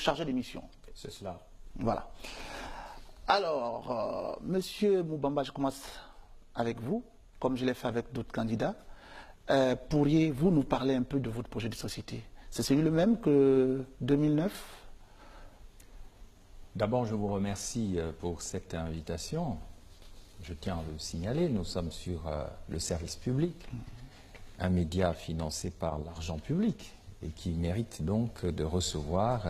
chargé de mission. C'est cela. Voilà. Alors, Monsieur Moubamba, je commence avec vous, comme je l'ai fait avec d'autres candidats. Pourriez-vous nous parler un peu de votre projet de société? C'est celui le même que 2009? D'abord, je vous remercie pour cette invitation. Je tiens à le signaler, nous sommes sur le service public, un média financé par l'argent public et qui mérite donc de recevoir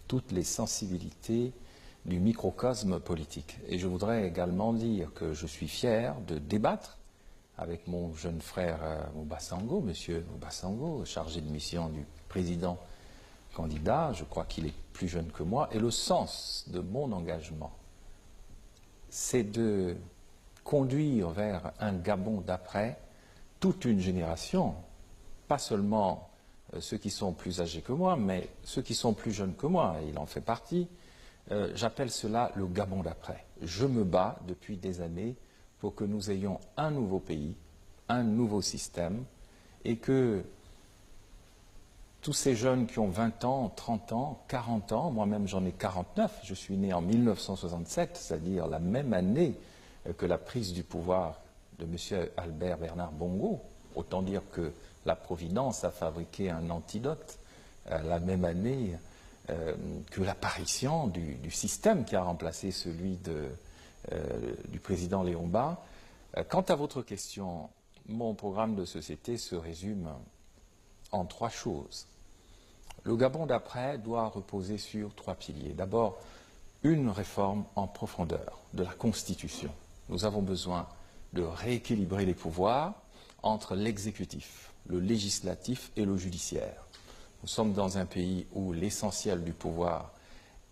toutes les sensibilités du microcosme politique. Et je voudrais également dire que je suis fier de débattre avec mon jeune frère Moubassango, monsieur Moubassango, chargé de mission du président candidat. Je crois qu'il est plus jeune que moi. Et le sens de mon engagement, c'est de conduire vers un Gabon d'après toute une génération, pas seulement ceux qui sont plus âgés que moi, mais ceux qui sont plus jeunes que moi, et il en fait partie. J'appelle cela le Gabon d'après. Je me bats depuis des années pour que nous ayons un nouveau pays, un nouveau système, et que tous ces jeunes qui ont 20 ans, 30 ans, 40 ans, moi-même j'en ai 49, je suis né en 1967, c'est-à-dire la même année que la prise du pouvoir de M. Albert Bernard Bongo. Autant dire que la Providence a fabriqué un antidote la même année que l'apparition du système qui a remplacé celui du président Léon Bas. Quant à votre question, mon programme de société se résume en 3 choses. Le Gabon d'après doit reposer sur 3 piliers. D'abord, une réforme en profondeur de la Constitution. Nous avons besoin de rééquilibrer les pouvoirs entre l'exécutif, le législatif et le judiciaire. Nous sommes dans un pays où l'essentiel du pouvoir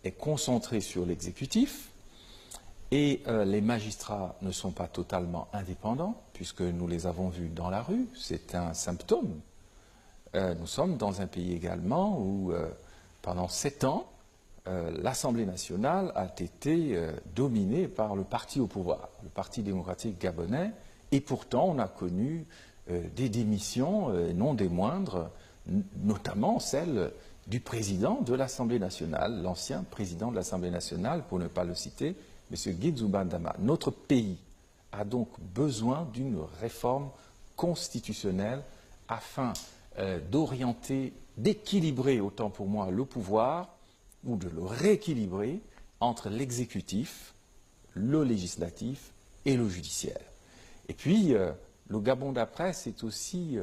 est concentré sur l'exécutif et les magistrats ne sont pas totalement indépendants, puisque nous les avons vus dans la rue, c'est un symptôme. Nous sommes dans un pays également où, pendant 7 ans, l'Assemblée nationale a été dominée par le parti au pouvoir, le Parti démocratique gabonais, et pourtant on a connu des démissions, non des moindres, notamment celle du président de l'Assemblée nationale, l'ancien président de l'Assemblée nationale, pour ne pas le citer, M. Guidzouba Ndama. Notre pays a donc besoin d'une réforme constitutionnelle afin d'orienter, d'équilibrer autant pour moi le pouvoir, ou de le rééquilibrer entre l'exécutif, le législatif et le judiciaire. Et puis, le Gabon d'après, c'est aussi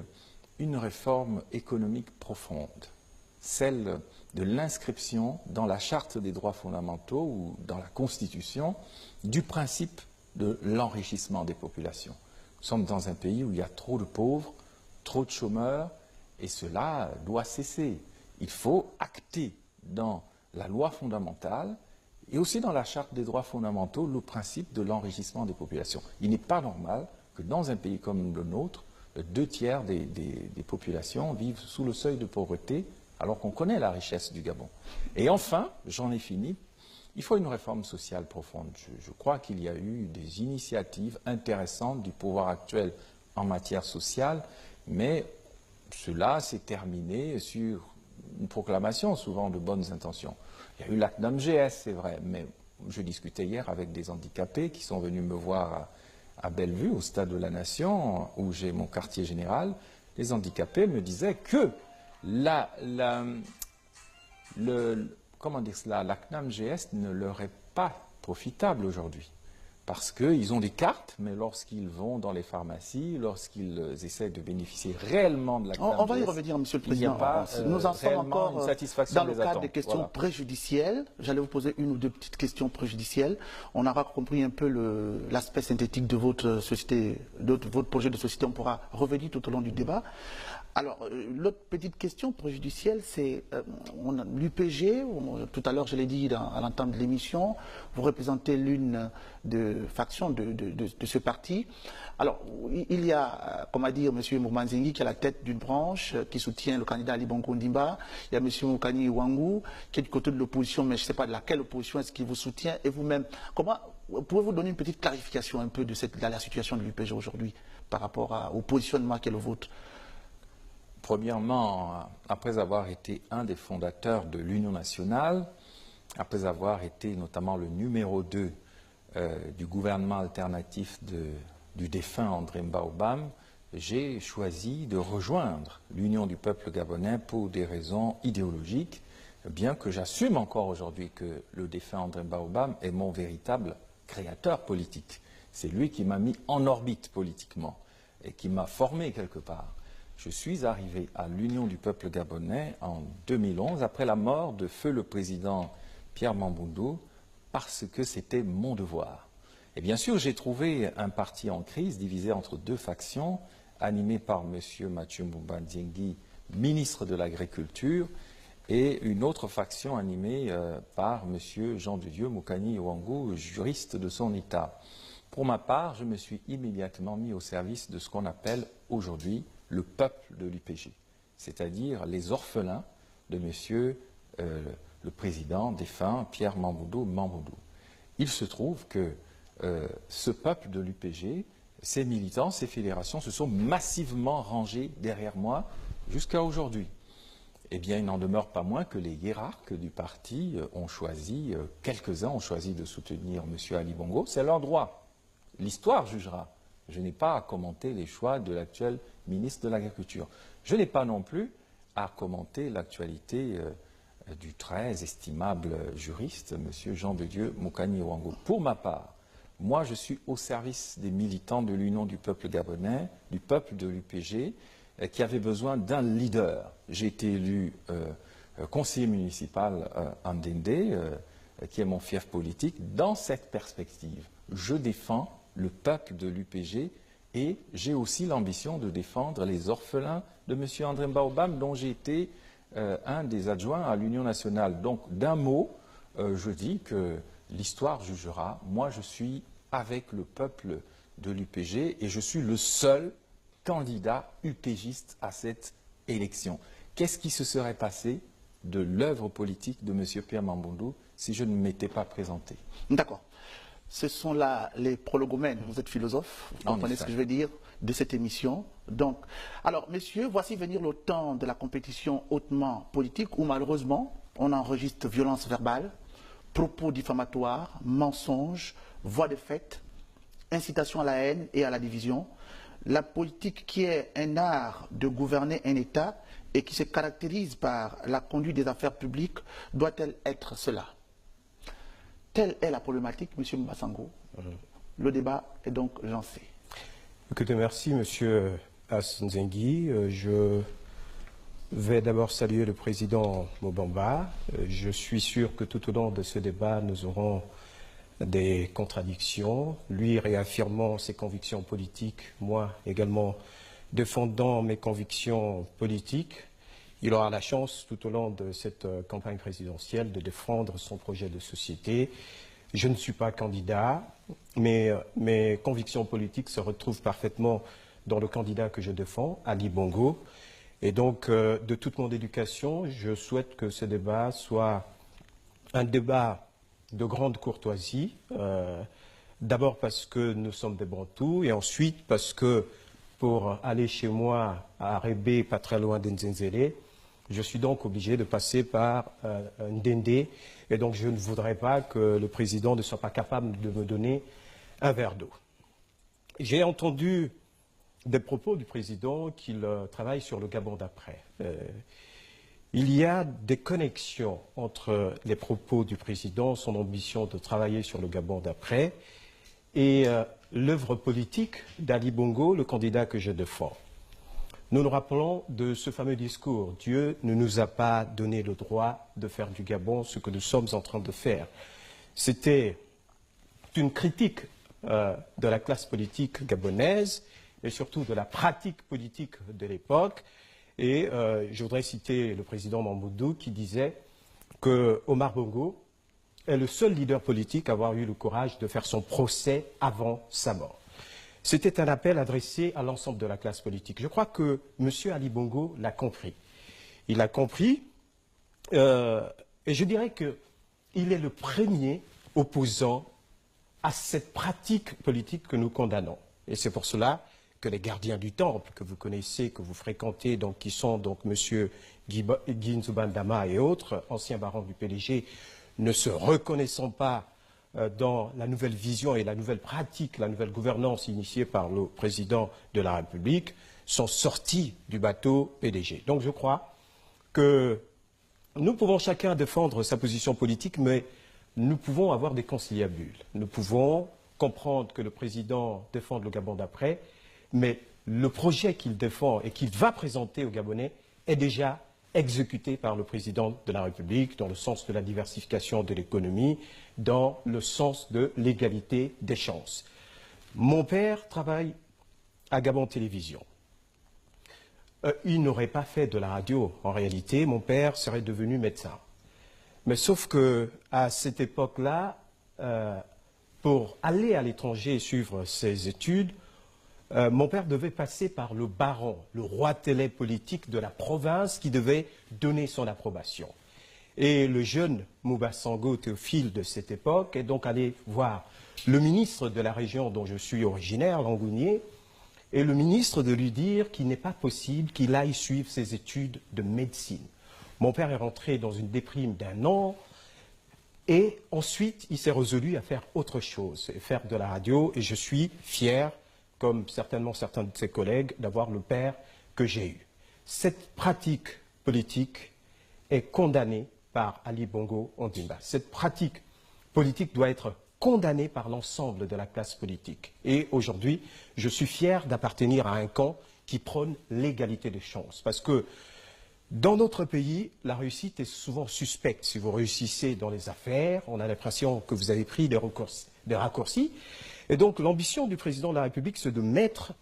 une réforme économique profonde, celle de l'inscription dans la Charte des droits fondamentaux ou dans la Constitution du principe de l'enrichissement des populations. Nous sommes dans un pays où il y a trop de pauvres, trop de chômeurs, et cela doit cesser. Il faut acter dans la loi fondamentale et aussi dans la Charte des droits fondamentaux le principe de l'enrichissement des populations. Il n'est pas normal que dans un pays comme le nôtre, 2 tiers des populations vivent sous le seuil de pauvreté, alors qu'on connaît la richesse du Gabon. Et enfin, j'en ai fini, il faut une réforme sociale profonde. Je crois qu'il y a eu des initiatives intéressantes du pouvoir actuel en matière sociale, mais cela s'est terminé sur une proclamation, souvent de bonnes intentions. Il y a eu l'ACNAM-GS, c'est vrai, mais je discutais hier avec des handicapés qui sont venus me voir à Bellevue, au Stade de la Nation, où j'ai mon quartier général. Les handicapés me disaient que l'ACNAM-GS ne leur est pas profitable aujourd'hui. Parce qu'ils ont des cartes, mais lorsqu'ils vont dans les pharmacies, lorsqu'ils essaient de bénéficier réellement de la CNAM-GS, on va y revenir, Monsieur le Président. Nous en sommes encore dans le cadre des questions préjudicielles. J'allais vous poser 1 ou 2 petites questions préjudicielles. On aura compris un peu l'aspect synthétique de votre société, de votre projet de société. On pourra revenir tout au long du débat. Alors, l'autre petite question préjudicielle, c'est l'UPG. Tout à l'heure, je l'ai dit à l'entame de l'émission, vous représentez l'une des factions de ce parti. Alors, il y a, comment dire, M. Moumanzingi qui est à la tête d'une branche qui soutient le candidat Ali Bongo Ndimba. Il y a M. Moukani Wangou qui est du côté de l'opposition, mais je ne sais pas de laquelle opposition est-ce qu'il vous soutient. Et vous-même, comment pouvez-vous donner une petite clarification un peu de la situation de l'UPG aujourd'hui par rapport au positionnement qui est le vôtre? Premièrement, après avoir été un des fondateurs de l'Union nationale, après avoir été notamment le numéro 2 du gouvernement alternatif du défunt André Mbaobam, j'ai choisi de rejoindre l'Union du peuple gabonais pour des raisons idéologiques, bien que j'assume encore aujourd'hui que le défunt André Mbaobam est mon véritable créateur politique. C'est lui qui m'a mis en orbite politiquement et qui m'a formé quelque part. Je suis arrivé à l'Union du peuple gabonais en 2011, après la mort de feu le président Pierre Mamboundou, parce que c'était mon devoir. Et bien sûr, j'ai trouvé un parti en crise, divisé entre deux factions, animé par M. Mathieu Mbouba Diengui, ministre de l'Agriculture, et une autre faction animée par M. Jean de Dieu Moukani Ouangou, juriste de son État. Pour ma part, je me suis immédiatement mis au service de ce qu'on appelle aujourd'hui le peuple de l'UPG, c'est-à-dire les orphelins de M. Le président défunt Pierre Mamboundou. Il se trouve que ce peuple de l'UPG, ses militants, ses fédérations se sont massivement rangés derrière moi jusqu'à aujourd'hui. Eh bien, il n'en demeure pas moins que les hiérarques du parti ont choisi, quelques-uns ont choisi de soutenir M. Ali Bongo. C'est leur droit. L'histoire jugera. Je n'ai pas à commenter les choix de l'actuel ministre de l'Agriculture. Je n'ai pas non plus à commenter l'actualité du très estimable juriste, M. Jean de Dieu Moukani Ouangou. Pour ma part, moi, je suis au service des militants de l'Union du peuple gabonais, du peuple de l'UPG, qui avait besoin d'un leader. J'ai été élu conseiller municipal à Ndende, qui est mon fief politique. Dans cette perspective, je défends le peuple de l'UPG et j'ai aussi l'ambition de défendre les orphelins de M. André Mbaobam, dont j'ai été un des adjoints à l'Union nationale. Donc, d'un mot, je dis que l'histoire jugera. Moi, je suis avec le peuple de l'UPG et je suis le seul candidat UPGiste à cette élection. Qu'est-ce qui se serait passé de l'œuvre politique de M. Pierre Mamboundou si je ne m'étais pas présenté? D'accord. Ce sont là les prologomènes. Vous êtes philosophe, vous comprenez ce que je veux dire de cette émission. Donc, alors, messieurs, voici venir le temps de la compétition hautement politique où malheureusement, on enregistre violence verbale, propos diffamatoires, mensonges, voix de fait, incitation à la haine et à la division. La politique qui est un art de gouverner un État et qui se caractérise par la conduite des affaires publiques, doit-elle être cela? Telle est la problématique, M. Mbassango. Le débat est donc lancé. Écoutez, merci, M. Asnzengi. Je vais d'abord saluer le président Mobamba. Je suis sûr que tout au long de ce débat, nous aurons des contradictions. Lui réaffirmant ses convictions politiques, moi également défendant mes convictions politiques. Il aura la chance tout au long de cette campagne présidentielle de défendre son projet de société. Je ne suis pas candidat, mais mes convictions politiques se retrouvent parfaitement dans le candidat que je défends, Ali Bongo. Et donc, de toute mon éducation, je souhaite que ce débat soit un débat de grande courtoisie. D'abord parce que nous sommes des Bantous, et ensuite parce que pour aller chez moi à Rébé, pas très loin d'Nzenzele, je suis donc obligé de passer par Ndende, et donc je ne voudrais pas que le président ne soit pas capable de me donner un verre d'eau. J'ai entendu des propos du président qu'il travaille sur le Gabon d'après. Il y a des connexions entre les propos du président, son ambition de travailler sur le Gabon d'après, et l'œuvre politique d'Ali Bongo, le candidat que je défends. Nous nous rappelons de ce fameux discours. Dieu ne nous a pas donné le droit de faire du Gabon ce que nous sommes en train de faire. C'était une critique de la classe politique gabonaise et surtout de la pratique politique de l'époque. Et je voudrais citer le président Mamboundou qui disait que Omar Bongo est le seul leader politique à avoir eu le courage de faire son procès avant sa mort. C'était un appel adressé à l'ensemble de la classe politique. Je crois que M. Ali Bongo l'a compris. Il a compris, et je dirais qu'il est le premier opposant à cette pratique politique que nous condamnons. Et c'est pour cela que les gardiens du temple que vous connaissez, que vous fréquentez, donc, qui sont donc M. Guy Nzubandama et autres, anciens barons du PDG, ne se reconnaissant pas dans la nouvelle vision et la nouvelle pratique, la nouvelle gouvernance initiée par le président de la République, sont sortis du bateau PDG. Donc je crois que nous pouvons chacun défendre sa position politique, mais nous pouvons avoir des conciliabules. Nous pouvons comprendre que le président défend le Gabon d'après, mais le projet qu'il défend et qu'il va présenter aux Gabonais est déjà exécuté par le président de la République dans le sens de la diversification de l'économie, dans le sens de l'égalité des chances. Mon père travaille à Gabon Télévision. Il n'aurait pas fait de la radio. En réalité, mon père serait devenu médecin. Mais sauf qu'à cette époque-là, pour aller à l'étranger et suivre ses études, mon père devait passer par le baron, le roi télé politique de la province qui devait donner son approbation. Et le jeune Mouba Sango Théophile de cette époque est donc allé voir le ministre de la région dont je suis originaire, Langounier, et le ministre de lui dire qu'il n'est pas possible qu'il aille suivre ses études de médecine. Mon père est rentré dans une déprime d'1 an et ensuite il s'est résolu à faire autre chose, faire de la radio, et je suis fier, comme certainement certains de ses collègues, d'avoir le père que j'ai eu. Cette pratique politique est condamnée par Ali Bongo Ondimba. Cette pratique politique doit être condamnée par l'ensemble de la classe politique. Et aujourd'hui, je suis fier d'appartenir à un camp qui prône l'égalité des chances. Parce que dans notre pays, la réussite est souvent suspecte. Si vous réussissez dans les affaires, on a l'impression que vous avez pris des raccourcis. Et donc l'ambition du président de la République, c'est de mettre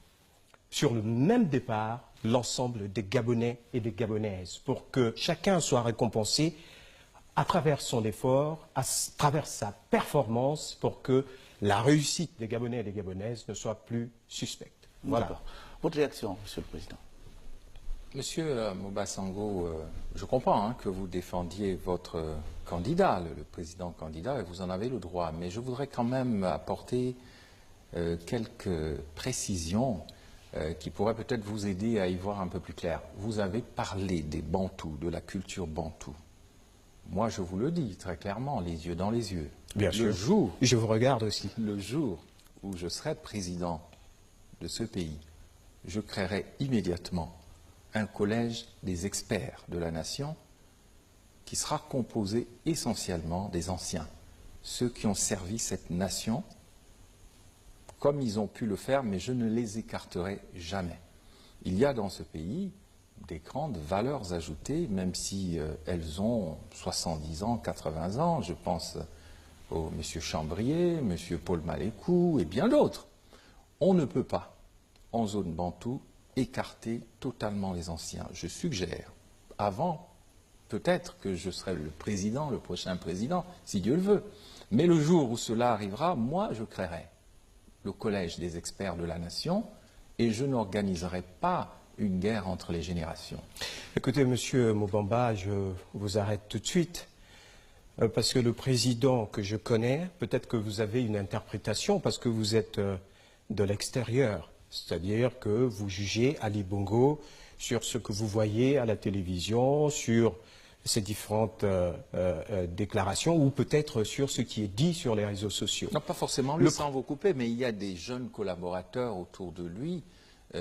sur le même départ l'ensemble des Gabonais et des Gabonaises pour que chacun soit récompensé à travers son effort, à travers sa performance, pour que la réussite des Gabonais et des Gabonaises ne soit plus suspecte. Voilà. Votre réaction, Monsieur le Président? Monsieur Mouba Sango, je comprends que vous défendiez votre candidat, le président candidat, et vous en avez le droit. Mais je voudrais quand même apporter quelques précisions qui pourraient peut-être vous aider à y voir un peu plus clair. Vous avez parlé des Bantous, de la culture bantoue. Moi, je vous le dis très clairement, les yeux dans les yeux. Bien sûr. Je vous regarde aussi. Le jour où je serai président de ce pays, je créerai immédiatement un collège des experts de la nation qui sera composé essentiellement des anciens, ceux qui ont servi cette nation comme ils ont pu le faire, mais je ne les écarterai jamais. Il y a dans ce pays des grandes valeurs ajoutées, même si elles ont 70 ans, 80 ans. Je pense au M. Chambrier, M. Paul Malécou et bien d'autres. On ne peut pas, en zone bantoue, écarter totalement les anciens. Je suggère, avant, peut-être que je serai le président, le prochain président, si Dieu le veut. Mais le jour où cela arrivera, moi, je créerai le collège des experts de la nation et je n'organiserai pas une guerre entre les générations. Écoutez, Monsieur Mobamba, je vous arrête tout de suite, parce que le président que je connais, peut-être que vous avez une interprétation, parce que vous êtes de l'extérieur, c'est-à-dire que vous jugez Ali Bongo sur ce que vous voyez à la télévision, sur ces différentes déclarations, ou peut-être sur ce qui est dit sur les réseaux sociaux. Non, pas forcément lui, sans vous couper, mais il y a des jeunes collaborateurs autour de lui,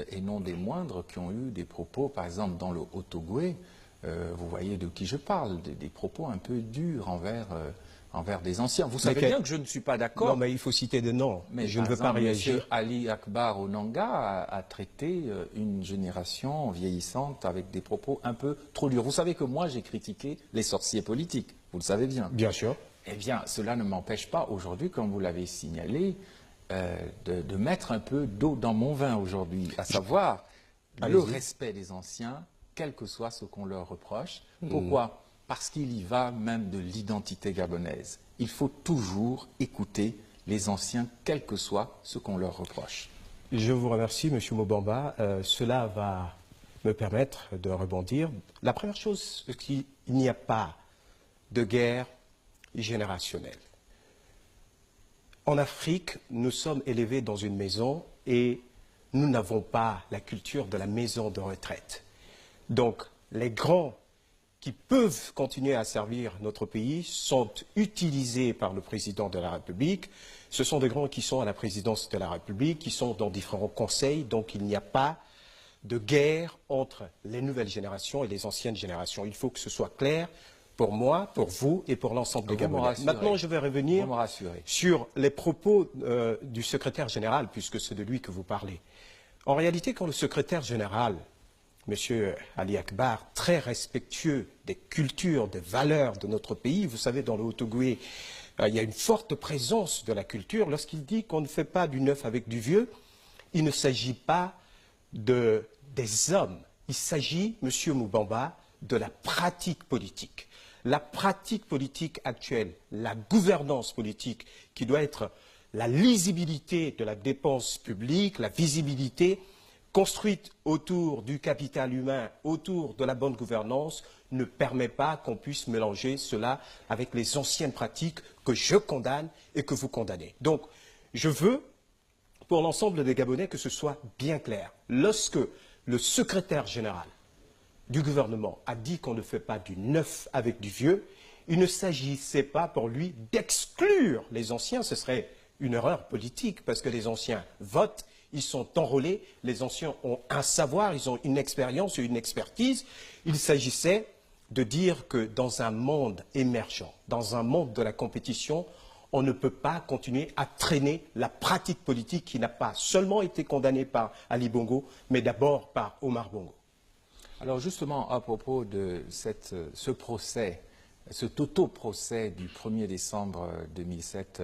et non des moindres, qui ont eu des propos, par exemple dans le Haut-Ogooué, vous voyez de qui je parle, des propos un peu durs envers des anciens. Vous savez bien que je ne suis pas d'accord. Non, mais il faut citer des noms, mais je ne veux pas réagir. M. Ali Akbar Onanga a traité une génération vieillissante avec des propos un peu trop durs. Vous savez que moi, j'ai critiqué les sorciers politiques, vous le savez bien. Bien sûr. Eh bien, cela ne m'empêche pas aujourd'hui, comme vous l'avez signalé, de mettre un peu d'eau dans mon vin aujourd'hui, à savoir le respect des anciens, quel que soit ce qu'on leur reproche. Pourquoi ? Parce qu'il y va même de l'identité gabonaise. Il faut toujours écouter les anciens, quel que soit ce qu'on leur reproche. Je vous remercie, M. Mobamba. Cela va me permettre de rebondir. La première chose, c'est qu'il n'y a pas de guerre générationnelle. En Afrique, nous sommes élevés dans une maison et nous n'avons pas la culture de la maison de retraite. Donc, les grands qui peuvent continuer à servir notre pays sont utilisés par le président de la République. Ce sont des grands qui sont à la présidence de la République, qui sont dans différents conseils, donc il n'y a pas de guerre entre les nouvelles générations et les anciennes générations. Il faut que ce soit clair pour moi, pour vous et pour l'ensemble des Gabonais. Maintenant, je vais revenir sur les propos du secrétaire général, puisque c'est de lui que vous parlez. En réalité, quand le secrétaire général, M. Ali Akbar, très respectueux des cultures, des valeurs de notre pays, vous savez, dans le Haut-Ogooué, il y a une forte présence de la culture. Lorsqu'il dit qu'on ne fait pas du neuf avec du vieux, il ne s'agit pas des hommes. Il s'agit, M. Moubamba, de la pratique politique. La pratique politique actuelle, la gouvernance politique qui doit être la lisibilité de la dépense publique, la visibilité construite autour du capital humain, autour de la bonne gouvernance, ne permet pas qu'on puisse mélanger cela avec les anciennes pratiques que je condamne et que vous condamnez. Donc, je veux, pour l'ensemble des Gabonais, que ce soit bien clair. Lorsque le secrétaire général du gouvernement a dit qu'on ne fait pas du neuf avec du vieux, il ne s'agissait pas pour lui d'exclure les anciens, ce serait une erreur politique, parce que les anciens votent, ils sont enrôlés, les anciens ont un savoir, ils ont une expérience et une expertise. Il s'agissait de dire que dans un monde émergent, dans un monde de la compétition, on ne peut pas continuer à traîner la pratique politique qui n'a pas seulement été condamnée par Ali Bongo, mais d'abord par Omar Bongo. Alors justement, à propos de ce procès, cet auto-procès du 1er décembre 2007,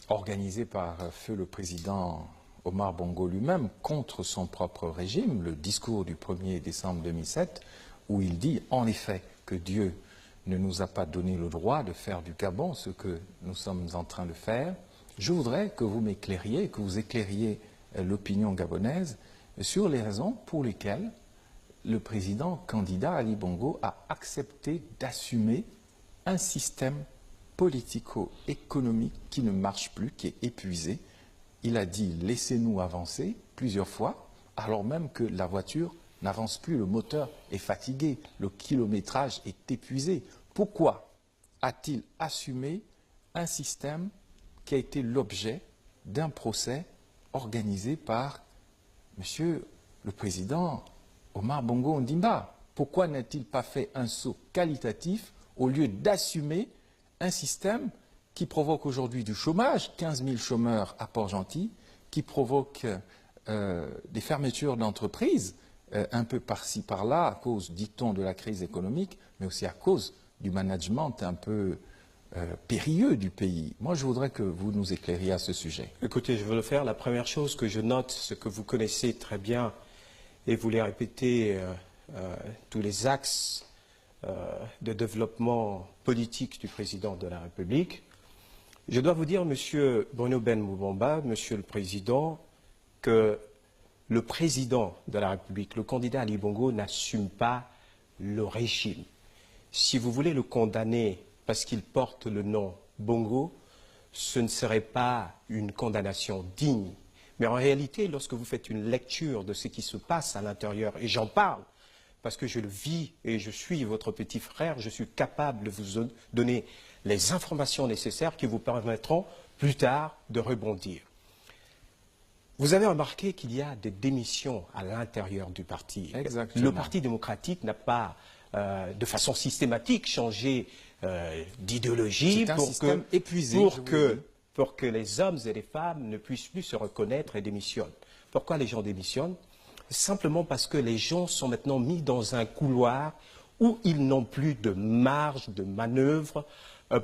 organisé par feu le président Omar Bongo lui-même contre son propre régime, le discours du 1er décembre 2007, où il dit en effet que Dieu ne nous a pas donné le droit de faire du Gabon ce que nous sommes en train de faire. Je voudrais que vous m'éclairiez, que vous éclairiez l'opinion gabonaise sur les raisons pour lesquelles le président candidat Ali Bongo a accepté d'assumer un système politico-économique qui ne marche plus, qui est épuisé. Il a dit « laissez-nous avancer » plusieurs fois, alors même que la voiture n'avance plus, le moteur est fatigué, le kilométrage est épuisé. Pourquoi a-t-il assumé un système qui a été l'objet d'un procès organisé par M. le président Omar Bongo Ondimba? Pourquoi n'a-t-il pas fait un saut qualitatif au lieu d'assumer un système qui provoque aujourd'hui du chômage, 15 000 chômeurs à Port-Gentil, qui provoque des fermetures d'entreprises un peu par-ci, par-là, à cause, dit-on, de la crise économique, mais aussi à cause du management un peu périlleux du pays. Moi, je voudrais que vous nous éclairiez à ce sujet. Écoutez, je veux le faire. La première chose que je note, ce que vous connaissez très bien, et vous les répétez, tous les axes de développement politique du président de la République. Je dois vous dire, Monsieur Bruno Ben Moubamba, Monsieur le Président, que le président de la République, le candidat Ali Bongo, n'assume pas le régime. Si vous voulez le condamner parce qu'il porte le nom Bongo, ce ne serait pas une condamnation digne. Mais en réalité, lorsque vous faites une lecture de ce qui se passe à l'intérieur, et j'en parle parce que je le vis et je suis votre petit frère, je suis capable de vous donner les informations nécessaires qui vous permettront plus tard de rebondir. Vous avez remarqué qu'il y a des démissions à l'intérieur du parti. Exactement. Le Parti démocratique n'a pas, de façon systématique, changé d'idéologie pour que les hommes et les femmes ne puissent plus se reconnaître et démissionnent. Pourquoi les gens démissionnent? Simplement parce que les gens sont maintenant mis dans un couloir où ils n'ont plus de marge de manœuvre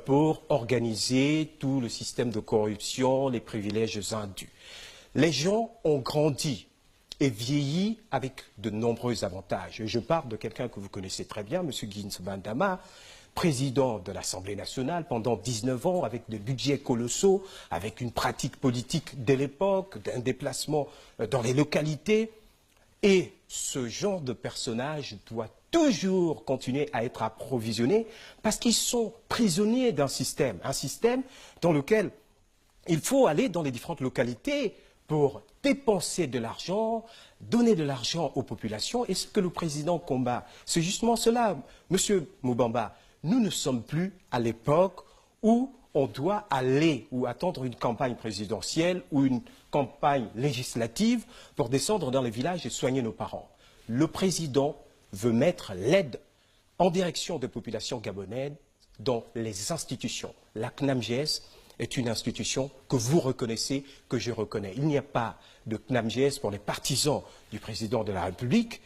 pour organiser tout le système de corruption, les privilèges indus. Les gens ont grandi et vieilli avec de nombreux avantages. Je parle de quelqu'un que vous connaissez très bien, M. Guins Bandama, président de l'Assemblée nationale pendant 19 ans, avec des budgets colossaux, avec une pratique politique dès l'époque, d'un déplacement dans les localités. Et ce genre de personnage doit toujours continuer à être approvisionné parce qu'ils sont prisonniers d'un système, un système dans lequel il faut aller dans les différentes localités pour dépenser de l'argent, donner de l'argent aux populations. Et ce que le président combat, c'est justement cela. Monsieur Moubamba, nous ne sommes plus à l'époque où on doit aller ou attendre une campagne présidentielle ou une campagne législative pour descendre dans les villages et soigner nos parents. Le président veut mettre l'aide en direction des populations gabonaises dans les institutions. La CNAMGS est une institution que vous reconnaissez, que je reconnais. Il n'y a pas de CNAMGS pour les partisans du président de la République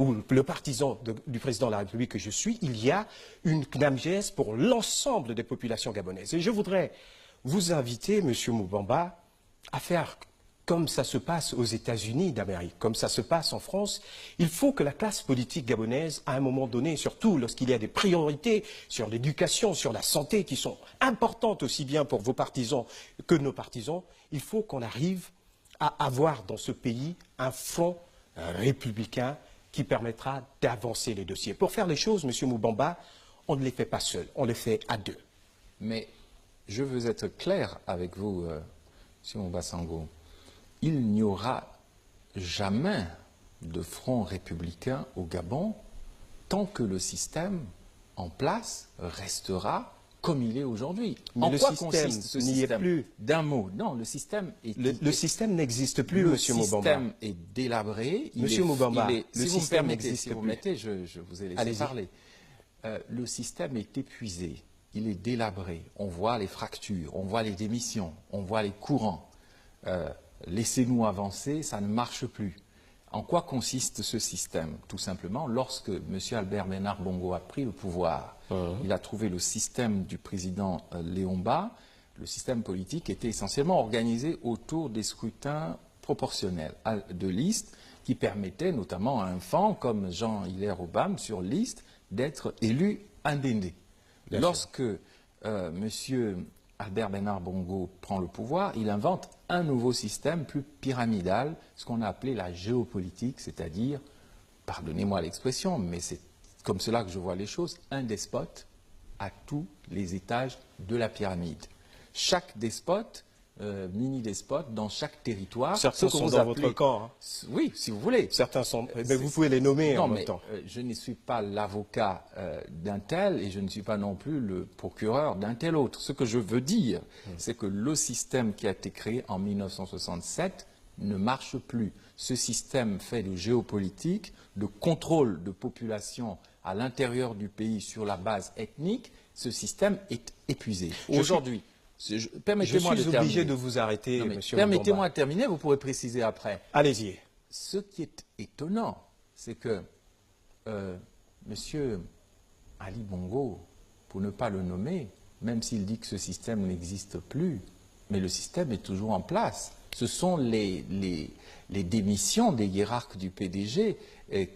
ou le partisan du président de la République que je suis. Il y a une CNAMGS pour l'ensemble des populations gabonaises. Et je voudrais vous inviter, Monsieur Moubamba, à faire comme ça se passe aux États-Unis d'Amérique, comme ça se passe en France. Il faut que la classe politique gabonaise, à un moment donné, surtout lorsqu'il y a des priorités sur l'éducation, sur la santé, qui sont importantes aussi bien pour vos partisans que nos partisans, il faut qu'on arrive à avoir dans ce pays un front républicain qui permettra d'avancer les dossiers. Pour faire les choses, M. Moubamba, on ne les fait pas seul, on les fait à deux. Mais je veux être clair avec vous, M. Mouba-Sango. Il n'y aura jamais de front républicain au Gabon tant que le système en place restera comme il est aujourd'hui. En quoi consiste ce système? D'un mot. Non, le système est... Le système n'existe plus, M. Moubamba. Le système est délabré. M. Moubamba, si vous me permettez, je vous ai laissé parler. Le système est épuisé. Il est délabré. On voit les fractures, on voit les démissions, on voit les courants. Laissez-nous avancer, ça ne marche plus. En quoi consiste ce système? Tout simplement, lorsque M. Albert Bénard Bongo a pris le pouvoir, il a trouvé le système du président Léon Mba. Le système politique était essentiellement organisé autour des scrutins proportionnels de listes qui permettaient notamment à un fan comme Jean-Hilaire Obam sur liste d'être élu indéné. Lorsque M. Albert Bénard Bongo prend le pouvoir, il invente un nouveau système plus pyramidal, ce qu'on a appelé la géopolitique, c'est-à-dire, pardonnez-moi l'expression, mais c'est comme cela que je vois les choses, un despote à tous les étages de la pyramide. Chaque despote, mini-despote, dans chaque territoire... Certains sont dans votre camp. Hein. Oui, si vous voulez. Certains sont... Mais vous pouvez les nommer en même temps. Je ne suis pas l'avocat d'un tel et je ne suis pas non plus le procureur d'un tel autre. Ce que je veux dire, c'est que le système qui a été créé en 1967 ne marche plus. Ce système fait de géopolitique, de contrôle de population à l'intérieur du pays sur la base ethnique. Ce système est épuisé. Aujourd'hui... Permettez-moi de obligé de vous arrêter, monsieur. Permettez-moi de terminer, vous pourrez préciser après. Allez-y. Ce qui est étonnant, c'est que monsieur Ali Bongo, pour ne pas le nommer, même s'il dit que ce système n'existe plus, mais le système est toujours en place. Ce sont les démissions des hiérarques du PDG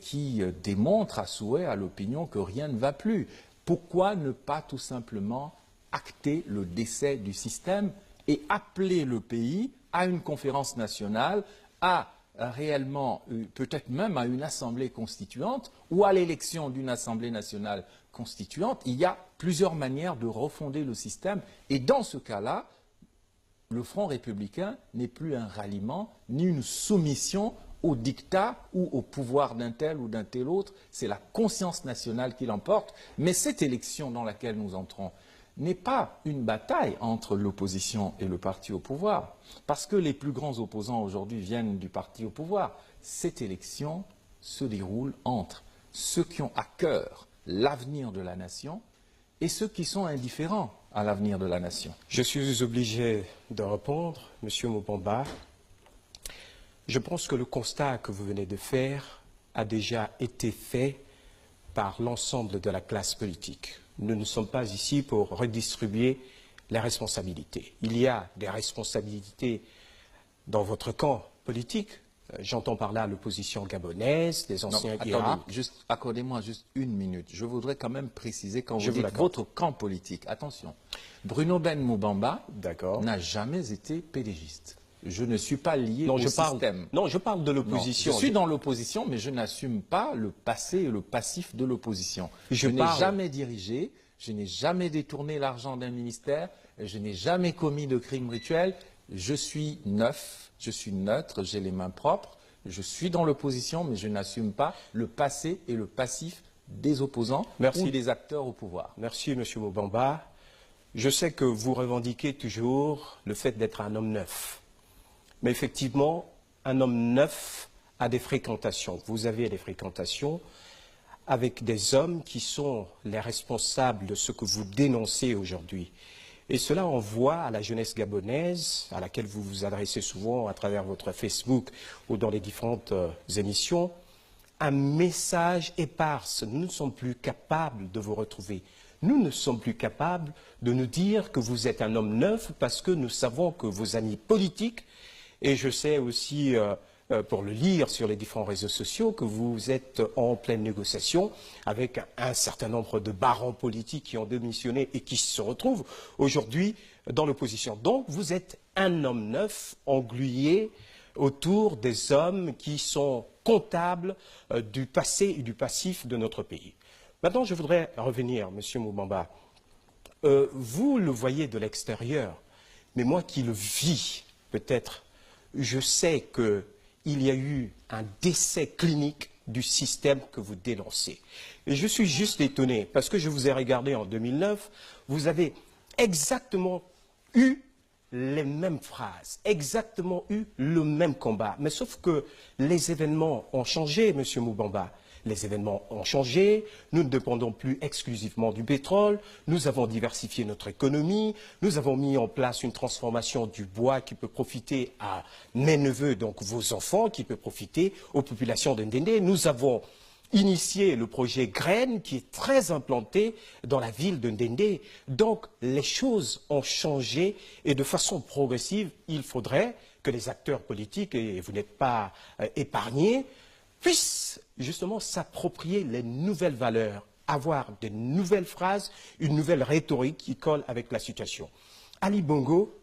qui démontrent à souhait à l'opinion que rien ne va plus. Pourquoi ne pas tout simplement acter le décès du système et appeler le pays à une conférence nationale, à réellement, peut-être même à une assemblée constituante ou à l'élection d'une assemblée nationale constituante? Il y a plusieurs manières de refonder le système et dans ce cas-là, le Front républicain n'est plus un ralliement ni une soumission au dictat ou au pouvoir d'un tel ou d'un tel autre. C'est la conscience nationale qui l'emporte. Mais cette élection dans laquelle nous entrons n'est pas une bataille entre l'opposition et le parti au pouvoir, parce que les plus grands opposants aujourd'hui viennent du parti au pouvoir. Cette élection se déroule entre ceux qui ont à cœur l'avenir de la nation et ceux qui sont indifférents à l'avenir de la nation. Je suis obligé de répondre, Monsieur Moubamba. Je pense que le constat que vous venez de faire a déjà été fait par l'ensemble de la classe politique. Nous ne sommes pas ici pour redistribuer les responsabilités. Il y a des responsabilités dans votre camp politique. J'entends par là l'opposition gabonaise, des anciens hiérarques. Accordez-moi juste une minute. Je voudrais quand même préciser quand vous dites votre camp politique. Attention, Bruno Ben Moubamba n'a jamais été pédégiste. Je ne suis pas lié au système. Non, je parle de l'opposition. Je suis dans l'opposition, mais je n'assume pas le passé et le passif de l'opposition. Je n'ai jamais dirigé, je n'ai jamais détourné l'argent d'un ministère, je n'ai jamais commis de crime rituel je suis neuf, je suis neutre, j'ai les mains propres, je suis dans l'opposition, mais je n'assume pas le passé et le passif des opposants ou des acteurs au pouvoir. Merci, M. Mobamba. Je sais que vous revendiquez toujours le fait d'être un homme neuf. Mais effectivement, un homme neuf a des fréquentations. Vous avez des fréquentations avec des hommes qui sont les responsables de ce que vous dénoncez aujourd'hui. Et cela envoie à la jeunesse gabonaise, à laquelle vous vous adressez souvent à travers votre Facebook ou dans les différentes émissions, un message éparse. Nous ne sommes plus capables de vous retrouver. Nous ne sommes plus capables de nous dire que vous êtes un homme neuf parce que nous savons que vos amis politiques, et je sais aussi, pour le lire sur les différents réseaux sociaux, que vous êtes en pleine négociation avec un certain nombre de barons politiques qui ont démissionné et qui se retrouvent aujourd'hui dans l'opposition. Donc vous êtes un homme neuf englué autour des hommes qui sont comptables du passé et du passif de notre pays. Maintenant, je voudrais revenir, M. Mobamba. Vous le voyez de l'extérieur, mais moi qui le vis, peut-être, je sais qu'il y a eu un décès clinique du système que vous dénoncez. Et je suis juste étonné, parce que je vous ai regardé en 2009, vous avez exactement eu les mêmes phrases, exactement eu le même combat. Mais sauf que les événements ont changé, M. Mobamba. Les événements ont changé, nous ne dépendons plus exclusivement du pétrole, nous avons diversifié notre économie, nous avons mis en place une transformation du bois qui peut profiter à mes neveux, donc vos enfants, qui peut profiter aux populations de Ndendé. Nous avons initié le projet Graines qui est très implanté dans la ville de Ndendé. Donc les choses ont changé et de façon progressive, il faudrait que les acteurs politiques, et vous n'êtes pas épargnés, puissent justement s'approprier les nouvelles valeurs, avoir de nouvelles phrases, une nouvelle rhétorique qui colle avec la situation. Ali Bongo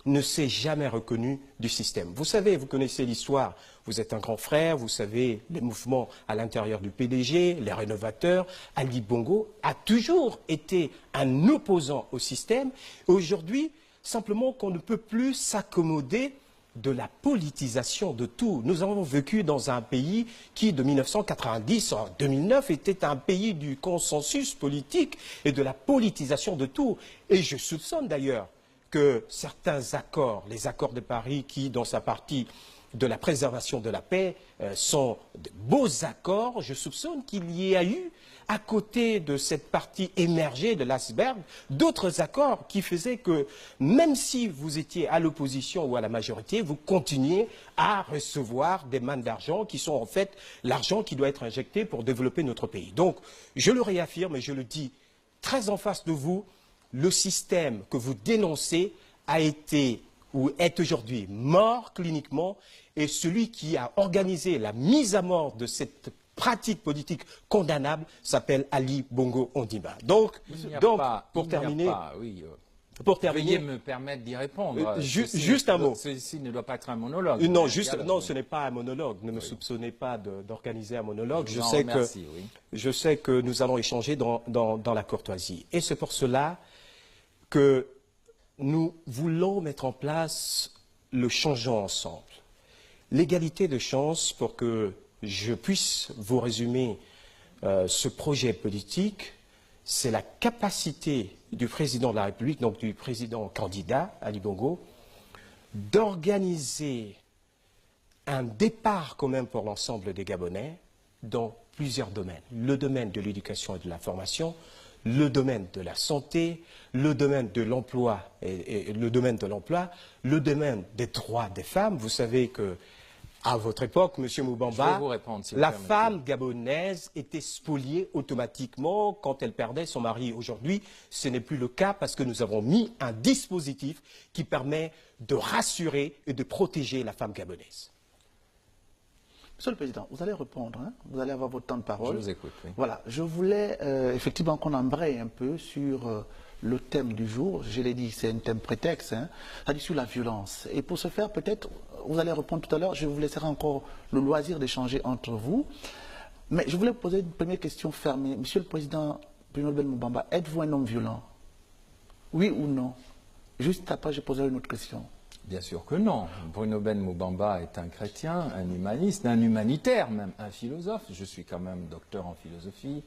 ne s'est jamais reconnu du système. Vous savez, vous connaissez l'histoire, vous êtes un grand frère, vous savez les mouvements à l'intérieur du PDG, les rénovateurs. Ali Bongo a toujours été un opposant au système. Aujourd'hui, simplement qu'on ne peut plus s'accommoder de la politisation de tout. Nous avons vécu dans un pays qui, de 1990 à 2009, était un pays du consensus politique et de la politisation de tout. Et je soupçonne d'ailleurs que certains accords, les accords de Paris qui, dans sa partie de la préservation de la paix, sont de beaux accords, je soupçonne qu'il y a eu, à côté de cette partie émergée de l'iceberg, d'autres accords qui faisaient que, même si vous étiez à l'opposition ou à la majorité, vous continuiez à recevoir des mannes d'argent qui sont en fait l'argent qui doit être injecté pour développer notre pays. Donc, je le réaffirme et je le dis très en face de vous, le système que vous dénoncez a été ou est aujourd'hui mort cliniquement, et celui qui a organisé la mise à mort de cette pratique politique condamnable s'appelle Ali Bongo Ondimba. Donc pour terminer, veuillez me permettre d'y répondre. Juste un mot. Ceci ne doit pas être un monologue. Non, ce n'est pas un monologue. Ne me soupçonnez pas d'organiser un monologue. Je sais que nous allons échanger dans la courtoisie. Et c'est pour cela que nous voulons mettre en place le changeons ensemble. L'égalité de chance, pour que je puisse vous résumer ce projet politique, c'est la capacité du président de la République, donc du président candidat, Ali Bongo, d'organiser un départ commun pour l'ensemble des Gabonais dans plusieurs domaines. Le domaine de l'éducation et de la formation, le domaine de la santé, le domaine de l'emploi le domaine des droits des femmes. Vous savez que à votre époque, M. Mobamba, la femme gabonaise était spoliée automatiquement quand elle perdait son mari. Aujourd'hui, ce n'est plus le cas parce que nous avons mis un dispositif qui permet de rassurer et de protéger la femme gabonaise. Monsieur le Président, vous allez répondre, hein? Vous allez avoir votre temps de parole. Je vous écoute, oui. Voilà, je voulais effectivement qu'on embraye un peu sur le thème du jour. Je l'ai dit, c'est un thème prétexte, hein? C'est-à-dire sur la violence. Et pour ce faire, peut-être, vous allez répondre tout à l'heure, je vous laisserai encore le loisir d'échanger entre vous. Mais je voulais vous poser une première question fermée. Monsieur le Président Bruno Albert Mobamba, êtes-vous un homme violent? Oui ou non? Juste après, je poserai une autre question. Bien sûr que non. Bruno Ben Moubamba est un chrétien, un humaniste, un humanitaire même, un philosophe. Je suis quand même docteur en philosophie,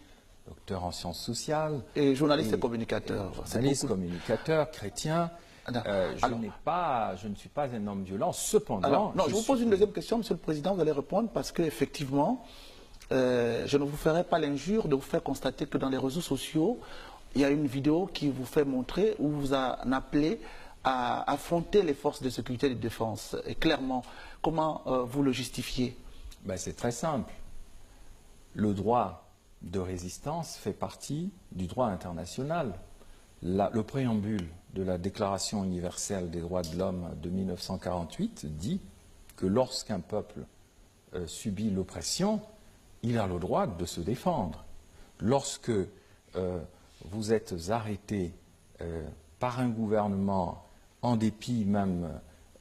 docteur en sciences sociales. Et journaliste et communicateur. Journaliste, communicateur, chrétien. Je ne suis pas un homme violent, cependant... Alors, non, je vous pose une deuxième question, Monsieur le Président, vous allez répondre, parce qu'effectivement, je ne vous ferai pas l'injure de vous faire constater que dans les réseaux sociaux, il y a une vidéo qui vous fait montrer, où vous en appelez à affronter les forces de sécurité et de défense. Et clairement, comment vous le justifiez? Ben, c'est très simple. Le droit de résistance fait partie du droit international. Le préambule de la Déclaration universelle des droits de l'homme de 1948 dit que lorsqu'un peuple subit l'oppression, il a le droit de se défendre. Lorsque vous êtes arrêté par un gouvernement en dépit même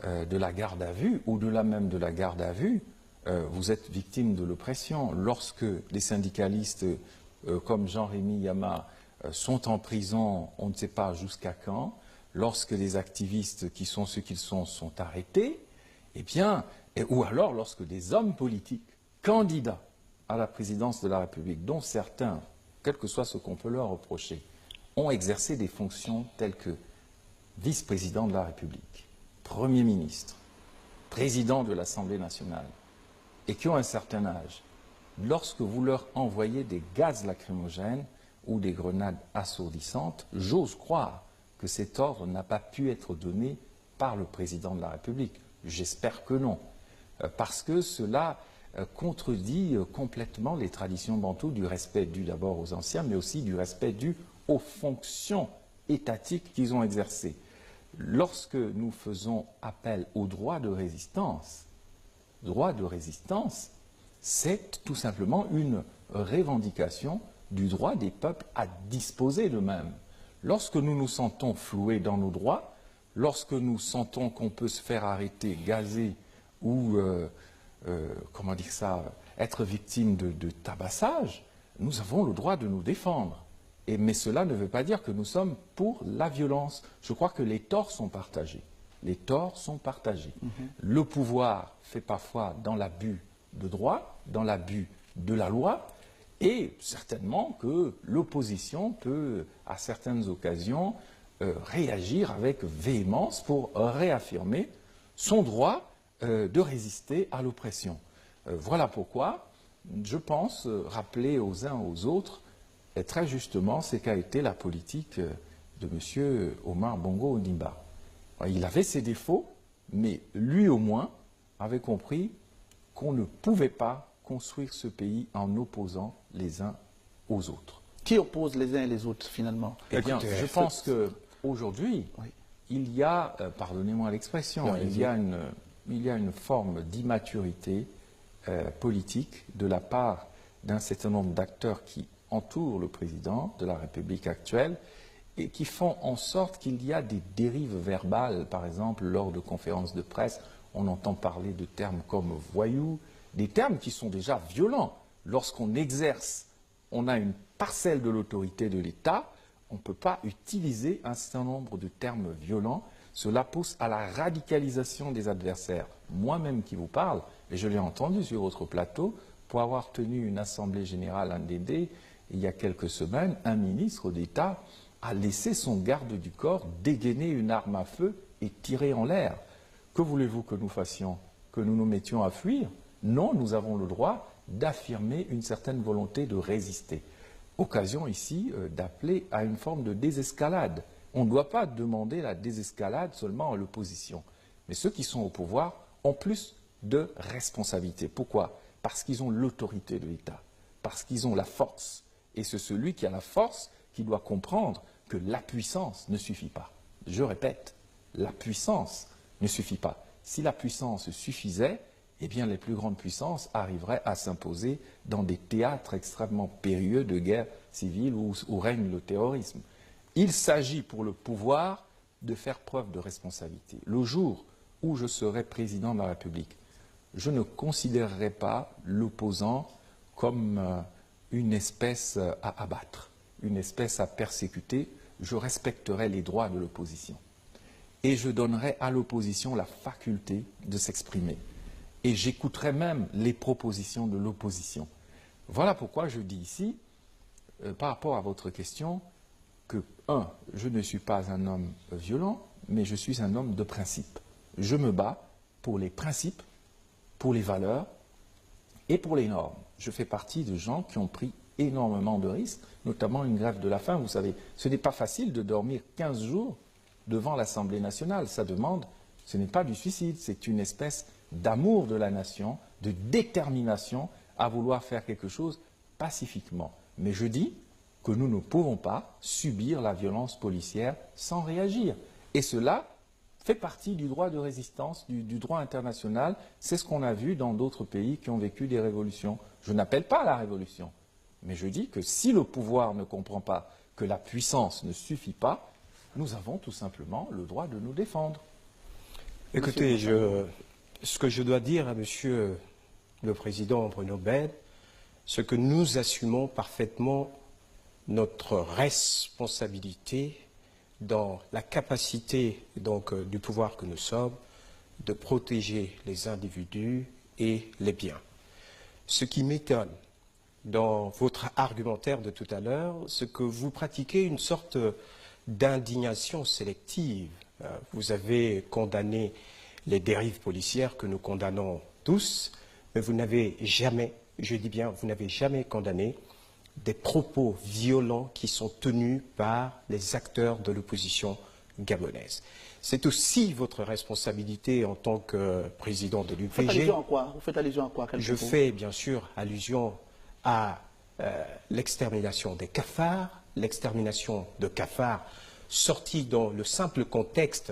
de la garde à vue, au-delà même de la garde à vue, vous êtes victime de l'oppression. Lorsque les syndicalistes comme Jean-Rémy Yama sont en prison, on ne sait pas jusqu'à quand, lorsque les activistes qui sont ceux qu'ils sont arrêtés, eh bien, ou alors lorsque des hommes politiques, candidats à la présidence de la République, dont certains, quel que soit ce qu'on peut leur reprocher, ont exercé des fonctions telles que vice-président de la République, Premier ministre, président de l'Assemblée nationale, et qui ont un certain âge, lorsque vous leur envoyez des gaz lacrymogènes ou des grenades assourdissantes, j'ose croire que cet ordre n'a pas pu être donné par le président de la République. J'espère que non, parce que cela contredit complètement les traditions bantoues du respect dû d'abord aux anciens, mais aussi du respect dû aux fonctions étatiques qu'ils ont exercées. Lorsque nous faisons appel au droit de résistance, c'est tout simplement une revendication du droit des peuples à disposer d'eux-mêmes. Lorsque nous nous sentons floués dans nos droits, lorsque nous sentons qu'on peut se faire arrêter, gazer ou, être victime de tabassage, nous avons le droit de nous défendre. Mais cela ne veut pas dire que nous sommes pour la violence. Je crois que les torts sont partagés. Les torts sont partagés. Le pouvoir fait parfois dans l'abus de droit, dans l'abus de la loi, et certainement que l'opposition peut, à certaines occasions, réagir avec véhémence pour réaffirmer son droit de résister à l'oppression. Voilà pourquoi je pense rappeler aux uns aux autres très justement ce qu'a été la politique de M. Omar Bongo Ondimba. Il avait ses défauts, mais lui au moins avait compris qu'on ne pouvait pas construire ce pays en opposant les uns aux autres. Qui oppose les uns et les autres finalement? Eh bien, je pense qu'aujourd'hui, il y a, pardonnez-moi l'expression, il y a une forme d'immaturité politique de la part d'un certain nombre d'acteurs qui entourent le président de la République actuelle et qui font en sorte qu'il y a des dérives verbales. Par exemple, lors de conférences de presse, on entend parler de termes comme voyou, des termes qui sont déjà violents. Lorsqu'on exerce, on a une parcelle de l'autorité de l'État, on ne peut pas utiliser un certain nombre de termes violents. Cela pousse à la radicalisation des adversaires. Moi-même qui vous parle, et je l'ai entendu sur votre plateau, pour avoir tenu une assemblée générale à Ndéndé, il y a quelques semaines, un ministre d'État a laissé son garde du corps dégainer une arme à feu et tirer en l'air. Que voulez-vous que nous fassions? Que nous nous mettions à fuir? Non, nous avons le droit d'affirmer une certaine volonté de résister. Occasion ici d'appeler à une forme de désescalade. On ne doit pas demander la désescalade seulement à l'opposition. Mais ceux qui sont au pouvoir ont plus de responsabilités. Pourquoi? Parce qu'ils ont l'autorité de l'État, parce qu'ils ont la force. Et c'est celui qui a la force qui doit comprendre que la puissance ne suffit pas. Je répète, la puissance ne suffit pas. Si la puissance suffisait, eh bien les plus grandes puissances arriveraient à s'imposer dans des théâtres extrêmement périlleux de guerre civile où règne le terrorisme. Il s'agit pour le pouvoir de faire preuve de responsabilité. Le jour où je serai président de la République, je ne considérerai pas l'opposant comme une espèce à abattre, une espèce à persécuter. Je respecterai les droits de l'opposition. et je donnerai à l'opposition la faculté de s'exprimer. Et j'écouterai même les propositions de l'opposition. Voilà pourquoi je dis ici, par rapport à votre question, que, je ne suis pas un homme violent, mais je suis un homme de principe. Je me bats pour les principes, pour les valeurs et pour les normes. Je fais partie de gens qui ont pris énormément de risques, notamment une grève de la faim. Vous savez, ce n'est pas facile de dormir 15 jours devant l'Assemblée nationale. Ça demande, ce n'est pas du suicide, c'est une espèce d'amour de la nation, de détermination à vouloir faire quelque chose pacifiquement. Mais je dis que nous ne pouvons pas subir la violence policière sans réagir. Et cela fait partie du droit de résistance, du droit international. C'est ce qu'on a vu dans d'autres pays qui ont vécu des révolutions. Je n'appelle pas à la révolution, mais je dis que si le pouvoir ne comprend pas que la puissance ne suffit pas, nous avons tout simplement le droit de nous défendre. Écoutez, ce que je dois dire à Monsieur le Président Bruno Ben, c'est que nous assumons parfaitement notre responsabilité dans la capacité du pouvoir que nous sommes de protéger les individus et les biens. Ce qui m'étonne dans votre argumentaire de tout à l'heure, c'est que vous pratiquez une sorte d'indignation sélective. Vous avez condamné les dérives policières que nous condamnons tous, mais vous n'avez jamais, je dis bien, vous n'avez jamais condamné des propos violents qui sont tenus par les acteurs de l'opposition gabonaise. C'est aussi votre responsabilité en tant que président de l'UPG. Vous faites allusion à quoi? Vous faites allusion à quoi? Je fais bien sûr allusion à l'extermination des cafards, l'extermination de cafards sortis dans le simple contexte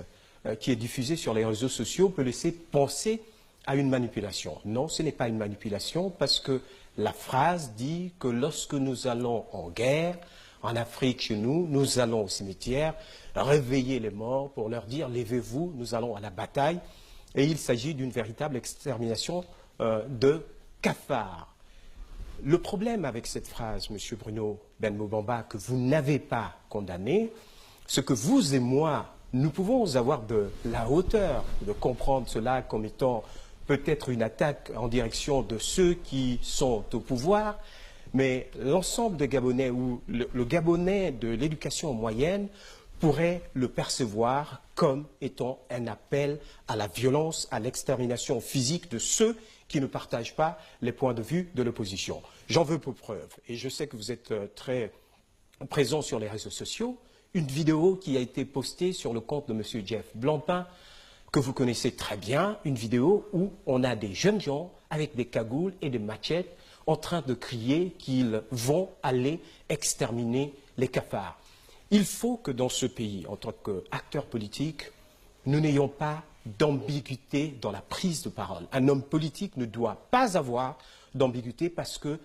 qui est diffusé sur les réseaux sociaux peut laisser penser à une manipulation. Non, ce n'est pas une manipulation parce que la phrase dit que lorsque nous allons en guerre, en Afrique chez nous, nous allons au cimetière réveiller les morts pour leur dire « levez-vous, nous allons à la bataille ». Et il s'agit d'une véritable extermination de cafards. Le problème avec cette phrase, M. Bruno Ben Mobamba, que vous n'avez pas condamné, c'est que vous et moi, nous pouvons avoir de la hauteur de comprendre cela comme étant peut-être une attaque en direction de ceux qui sont au pouvoir, mais l'ensemble des Gabonais ou le Gabonais de l'éducation moyenne pourrait le percevoir comme étant un appel à la violence, à l'extermination physique de ceux qui ne partagent pas les points de vue de l'opposition. J'en veux pour preuve, et je sais que vous êtes très présent sur les réseaux sociaux, une vidéo qui a été postée sur le compte de M. Jeff Blancpain, que vous connaissez très bien, une vidéo où on a des jeunes gens avec des cagoules et des machettes en train de crier qu'ils vont aller exterminer les cafards. Il faut que dans ce pays, en tant qu'acteurs politiques, nous n'ayons pas d'ambiguïté dans la prise de parole. Un homme politique ne doit pas avoir d'ambiguïté parce que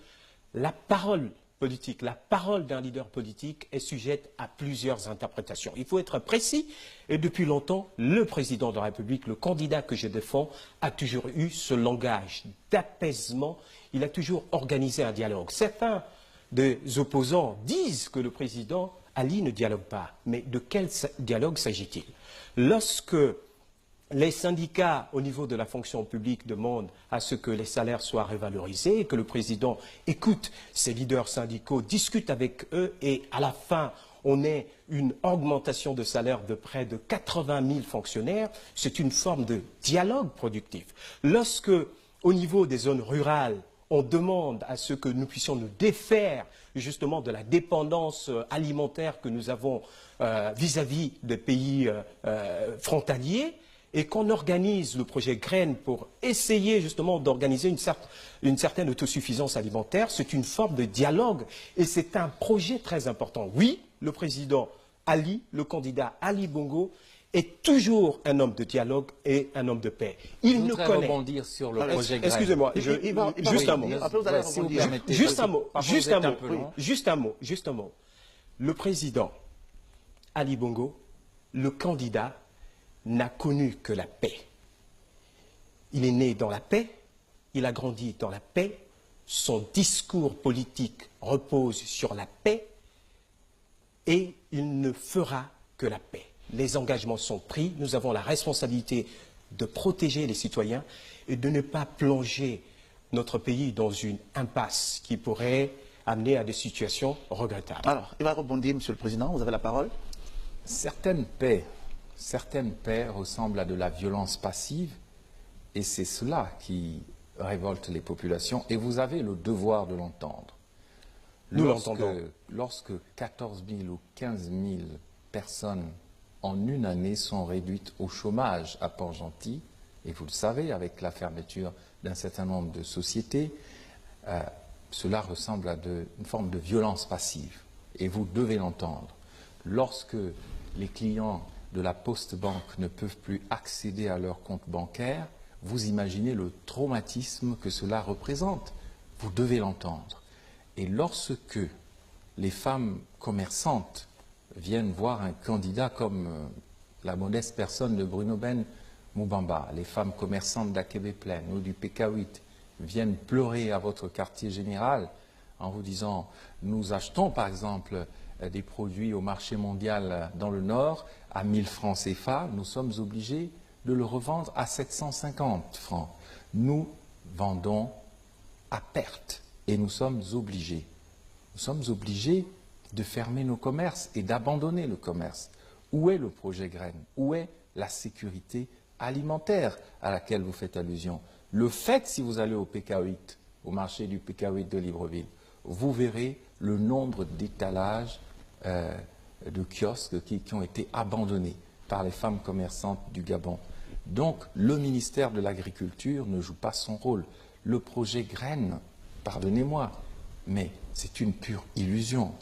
la parole politique, la parole d'un leader politique est sujette à plusieurs interprétations. Il faut être précis et depuis longtemps, le président de la République, le candidat que je défends, a toujours eu ce langage d'apaisement. Il a toujours organisé un dialogue. Certains des opposants disent que le président Ali ne dialogue pas. Mais de quel dialogue s'agit-il? Lorsque les syndicats au niveau de la fonction publique demandent à ce que les salaires soient révalorisés et que le président écoute ses leaders syndicaux, discute avec eux et à la fin on ait une augmentation de salaire de près de 80 000 fonctionnaires, c'est une forme de dialogue productif. Lorsque au niveau des zones rurales on demande à ce que nous puissions nous défaire justement de la dépendance alimentaire que nous avons vis-à-vis des pays frontaliers, et qu'on organise le projet Graines pour essayer justement d'organiser une certaine autosuffisance alimentaire, c'est une forme de dialogue et c'est un projet très important. Oui, le président Ali, le candidat Ali Bongo, est toujours un homme de dialogue et un homme de paix. Il ne connaît... rebondir sur le projet Graines. Excusez-moi, juste un mot. Juste un mot. Le président Ali Bongo, le candidat, n'a connu que la paix. Il est né dans la paix, il a grandi dans la paix, son discours politique repose sur la paix et il ne fera que la paix. les engagements sont pris, nous avons la responsabilité de protéger les citoyens et de ne pas plonger notre pays dans une impasse qui pourrait amener à des situations regrettables. Alors, il va rebondir, Monsieur le Président, vous avez la parole. Certaines paix ressemblent à de la violence passive et c'est cela qui révolte les populations et vous avez le devoir de l'entendre. Nous l'entendons. Lorsque 14 000 ou 15 000 personnes en une année sont réduites au chômage à Port-Gentil, et vous le savez, avec la fermeture d'un certain nombre de sociétés, cela ressemble à une forme de violence passive. Et vous devez l'entendre. Lorsque les clients de la Poste Banque ne peuvent plus accéder à leur compte bancaire, vous imaginez le traumatisme que cela représente. Vous devez l'entendre. Et lorsque les femmes commerçantes viennent voir un candidat comme la modeste personne de Bruno Ben Moubamba, les femmes commerçantes d'Akébé-Plaine ou du PK8 viennent pleurer à votre quartier général en vous disant « Nous achetons par exemple des produits au marché mondial dans le Nord à 1000 francs CFA, nous sommes obligés de le revendre à 750 francs. Nous vendons à perte et nous sommes obligés. Nous sommes obligés de fermer nos commerces et d'abandonner le commerce. Où est le projet Graines? Où est la sécurité alimentaire à laquelle vous faites allusion? Le fait, si vous allez au PK8, au marché du PK8 de Libreville, vous verrez le nombre d'étalages de kiosques qui ont été abandonnés par les femmes commerçantes du Gabon. Donc, le ministère de l'Agriculture ne joue pas son rôle. Le projet Graines, pardonnez-moi, mais c'est une pure illusion.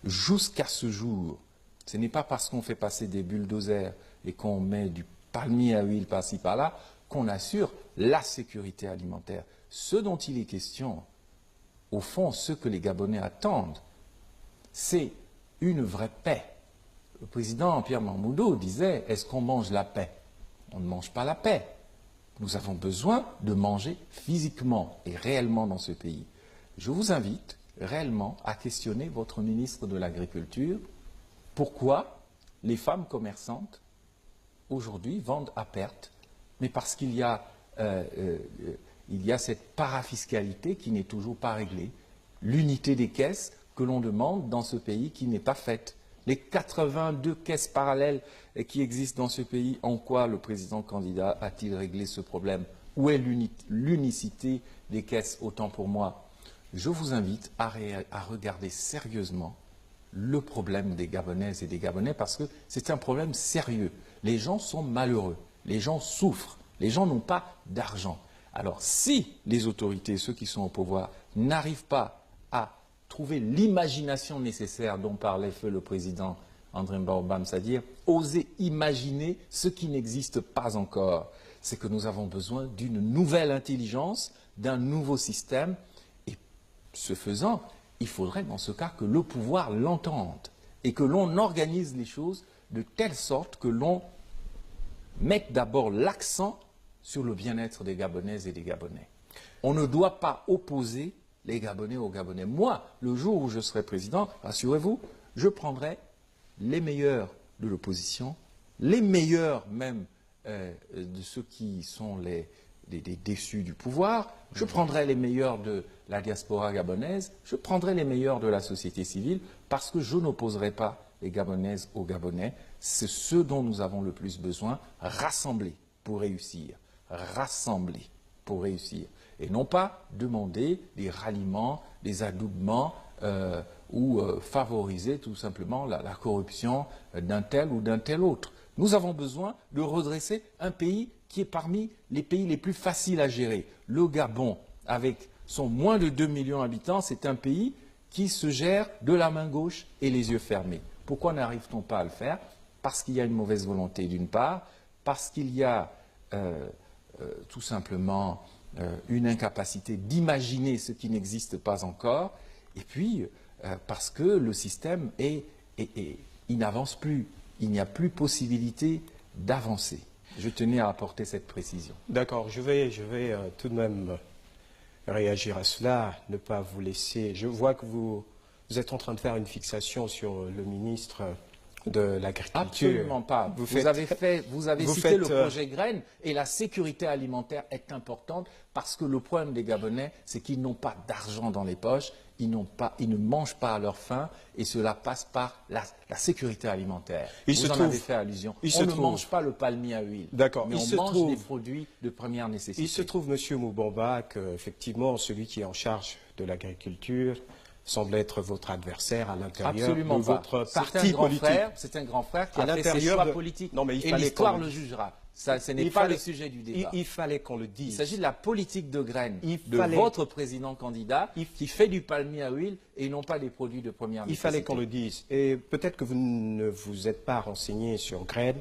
Jusqu'à ce jour, ce n'est pas parce qu'on fait passer des bulldozers et qu'on met du palmier à huile par-ci par-là qu'on assure la sécurité alimentaire. Ce dont il est question, au fond, ce que les Gabonais attendent, c'est une vraie paix. Le président Pierre Mamoudo disait, est-ce qu'on mange la paix? On ne mange pas la paix. Nous avons besoin de manger physiquement et réellement dans ce pays. Je vous invite réellement à questionner votre ministre de l'Agriculture. Pourquoi les femmes commerçantes, aujourd'hui, vendent à perte? Mais parce qu'il y a cette parafiscalité qui n'est toujours pas réglée. L'unité des caisses que l'on demande dans ce pays qui n'est pas faite. Les 82 caisses parallèles qui existent dans ce pays, en quoi le président candidat a-t-il réglé ce problème? Où est l'unicité des caisses? Autant pour moi. Je vous invite à regarder sérieusement le problème des Gabonaises et des Gabonais parce que c'est un problème sérieux. Les gens sont malheureux, les gens souffrent, les gens n'ont pas d'argent. Alors si les autorités, ceux qui sont au pouvoir, n'arrivent pas à trouver l'imagination nécessaire dont parlait feu le président André Baobam, c'est-à-dire oser imaginer ce qui n'existe pas encore, c'est que nous avons besoin d'une nouvelle intelligence, d'un nouveau système. Ce faisant, il faudrait dans ce cas que le pouvoir l'entende et que l'on organise les choses de telle sorte que l'on mette d'abord l'accent sur le bien-être des Gabonaises et des Gabonais. On ne doit pas opposer les Gabonais aux Gabonais. Moi, le jour où je serai président, rassurez-vous, je prendrai les meilleurs de l'opposition, les meilleurs même de ceux qui sont des déçus du pouvoir, je prendrai les meilleurs de la diaspora gabonaise, je prendrai les meilleurs de la société civile, parce que je n'opposerai pas les Gabonaises aux Gabonais. C'est ce dont nous avons le plus besoin, rassembler pour réussir, rassembler pour réussir. Et non pas demander des ralliements, des adoubements ou favoriser tout simplement la corruption d'un tel ou d'un tel autre. Nous avons besoin de redresser un pays qui est parmi les pays les plus faciles à gérer. Le Gabon, avec son moins de 2 millions d'habitants, c'est un pays qui se gère de la main gauche et les yeux fermés. Pourquoi n'arrive-t-on pas à le faire? Parce qu'il y a une mauvaise volonté d'une part, parce qu'il y a tout simplement une incapacité d'imaginer ce qui n'existe pas encore, et puis parce que le système il n'avance plus, il n'y a plus possibilité d'avancer. Je tenais à apporter cette précision. D'accord, je vais tout de même réagir à cela, ne pas vous laisser. Je vois que vous êtes en train de faire une fixation sur le ministre de l'agriculture. Absolument pas. Vous avez cité le projet graines, et la sécurité alimentaire est importante parce que le problème des Gabonais, c'est qu'ils n'ont pas d'argent dans les poches, ils ne mangent pas à leur faim, et cela passe par la sécurité alimentaire. Vous en avez fait allusion. On ne mange pas le palmier à huile, mais on mange des produits de première nécessité. Il se trouve, M. Moubamba, qu'effectivement, celui qui est en charge de l'agriculture semble être votre adversaire à l'intérieur de votre parti politique. C'est un grand frère qui a fait ses choix politiques. Non, mais et l'histoire le jugera. Ce n'est pas le sujet du débat. Il fallait qu'on le dise. Il s'agit de la politique de graines de votre président candidat qui fait du palmier à huile et non pas des produits de première nécessité. Il fallait qu'on le dise. Et peut-être que vous ne vous êtes pas renseigné sur graines.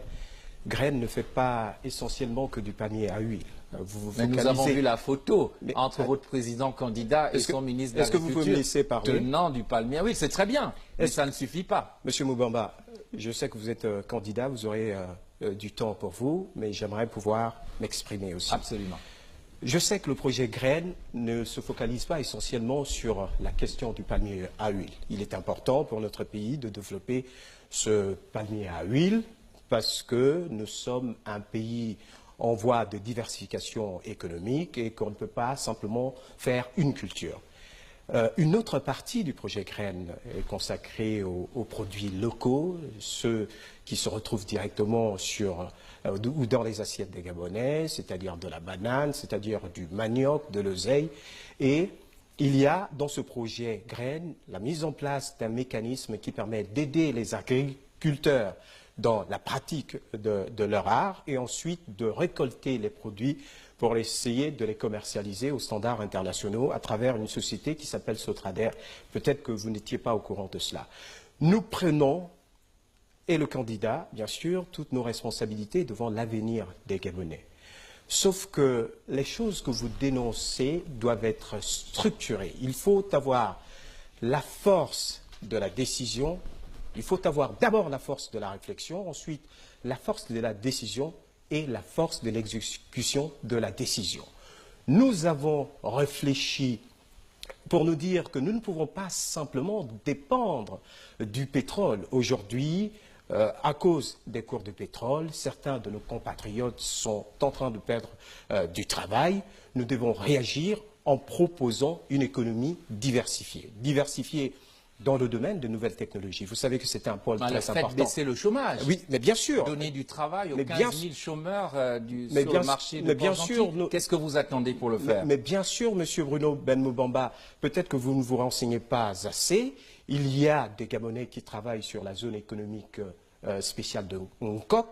Graines ne fait pas essentiellement que du palmier à huile. Mais nous avons vu la photo entre votre président candidat et son ministre de l'Agriculture tenant du palmier à huile. C'est très bien, mais ça ne suffit pas. Monsieur Moubamba, je sais que vous êtes candidat, vous aurez du temps pour vous, mais j'aimerais pouvoir m'exprimer aussi. Absolument. Je sais que le projet Graines ne se focalise pas essentiellement sur la question du palmier à huile. Il est important pour notre pays de développer ce palmier à huile parce que nous sommes un pays en voie de diversification économique et qu'on ne peut pas simplement faire une culture. Une autre partie du projet Graines est consacrée aux produits locaux, ceux qui se retrouvent directement ou dans les assiettes des Gabonais, c'est-à-dire de la banane, c'est-à-dire du manioc, de l'oseille. Et il y a dans ce projet Graines la mise en place d'un mécanisme qui permet d'aider les agriculteurs dans la pratique de leur art et ensuite de récolter les produits pour essayer de les commercialiser aux standards internationaux à travers une société qui s'appelle Sotrader. Peut-être que vous n'étiez pas au courant de cela. Nous prenons, et le candidat, bien sûr, toutes nos responsabilités devant l'avenir des Gabonais. Sauf que les choses que vous dénoncez doivent être structurées. Il faut avoir la force de la décision. Il faut avoir d'abord la force de la réflexion, ensuite la force de la décision et la force de l'exécution de la décision. Nous avons réfléchi pour nous dire que nous ne pouvons pas simplement dépendre du pétrole. Aujourd'hui, à cause des cours du pétrole, certains de nos compatriotes sont en train de perdre du travail. Nous devons réagir en proposant une économie diversifiée. Diversifiée dans le domaine de nouvelles technologies. Vous savez que c'est un pôle très important. Baisser le chômage. Oui, mais bien sûr. Donner du travail aux 15 000 chômeurs sur le marché de Port-Gentil. Qu'est-ce que vous attendez pour le faire? Mais bien sûr, Monsieur Bruno Ben Moubamba, peut-être que vous ne vous renseignez pas assez. Il y a des Gabonais qui travaillent sur la zone économique spéciale de Hong Kong,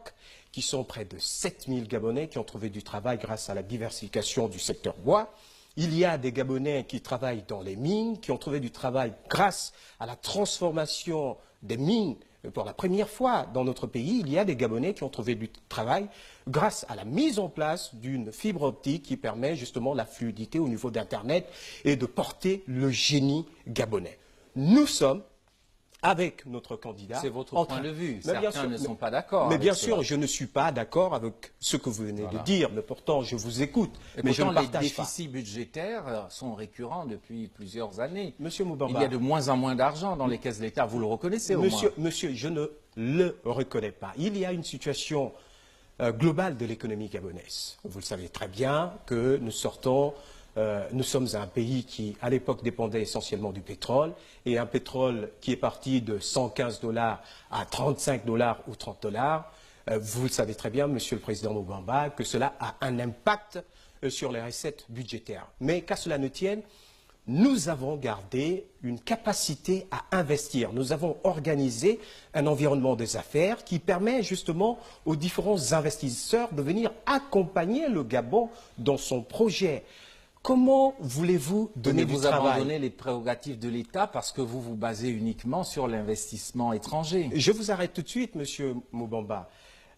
qui sont près de 7 000 Gabonais qui ont trouvé du travail grâce à la diversification du secteur bois. Il y a des Gabonais qui travaillent dans les mines, qui ont trouvé du travail grâce à la transformation des mines pour la première fois dans notre pays. Il y a des Gabonais qui ont trouvé du travail grâce à la mise en place d'une fibre optique qui permet justement la fluidité au niveau d'Internet et de porter le génie gabonais. Nous sommes avec notre candidat. C'est votre point de vue. Certains ne sont pas d'accord. Mais bien sûr, je ne suis pas d'accord avec ce que vous venez de dire, mais pourtant je vous écoute. Mais je ne partage pas. Les déficits budgétaires sont récurrents depuis plusieurs années. Monsieur Moubamba, il y a de moins en moins d'argent dans les caisses de l'État. Vous le reconnaissez au moins? Monsieur, je ne le reconnais pas. Il y a une situation globale de l'économie gabonaise. Vous le savez très bien que nous sommes un pays qui, à l'époque, dépendait essentiellement du pétrole, et un pétrole qui est parti de 115 $ à 35 $ ou 30 $. Vous le savez très bien, Monsieur le Président Moubamba, que cela a un impact sur les recettes budgétaires. Mais qu'à cela ne tienne, nous avons gardé une capacité à investir. Nous avons organisé un environnement des affaires qui permet justement aux différents investisseurs de venir accompagner le Gabon dans son projet. Comment voulez-vous donner du travail? Vous abandonnez les prérogatives de l'État parce que vous vous basez uniquement sur l'investissement étranger. Je vous arrête tout de suite, Monsieur Moubamba.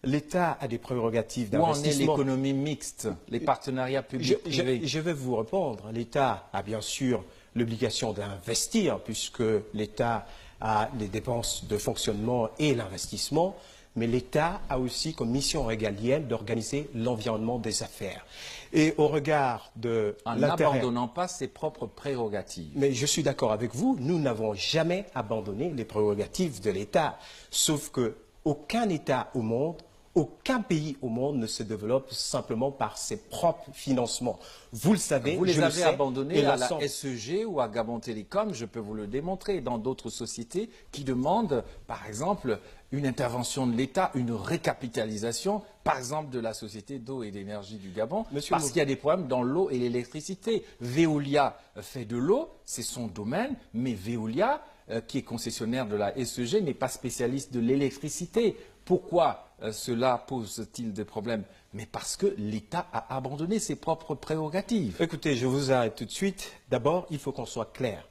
L'État a des prérogatives d'investissement. Où en est l'économie mixte, les partenariats publics-privés? Je vais vous répondre. L'État a bien sûr l'obligation d'investir puisque l'État a les dépenses de fonctionnement et l'investissement. mais l'État a aussi comme mission régalienne d'organiser l'environnement des affaires. Et au regard de l'intérêt... En n'abandonnant pas ses propres prérogatives. Mais je suis d'accord avec vous, nous n'avons jamais abandonné les prérogatives de l'État. Sauf qu'aucun État au monde, aucun pays au monde ne se développe simplement par ses propres financements. Vous le savez, vous les avez abandonnés à la SEG ou à Gabon Télécom, je peux vous le démontrer, dans d'autres sociétés qui demandent, par exemple, une intervention de l'État, une récapitalisation, par exemple de la Société d'eau et d'énergie du Gabon, parce qu'il y a des problèmes dans l'eau et l'électricité. Veolia fait de l'eau, c'est son domaine, mais Veolia, qui est concessionnaire de la SEG, n'est pas spécialiste de l'électricité. Pourquoi cela pose-t-il des problèmes? Mais parce que l'État a abandonné ses propres prérogatives. Écoutez, je vous arrête tout de suite. D'abord, il faut qu'on soit clair.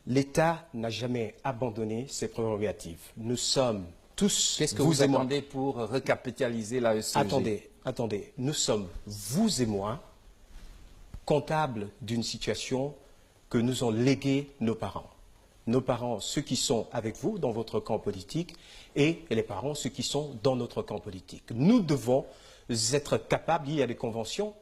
L'État n'a jamais abandonné ses prérogatives. Nous sommes tous... Qu'est-ce que vous attendez pour recapitaliser la SEG? Attendez. Nous sommes, vous et moi, comptables d'une situation que nous ont léguée nos parents. Nos parents, ceux qui sont avec vous dans votre camp politique, et les parents, ceux qui sont dans notre camp politique. Nous devons être capables, il y a des conventions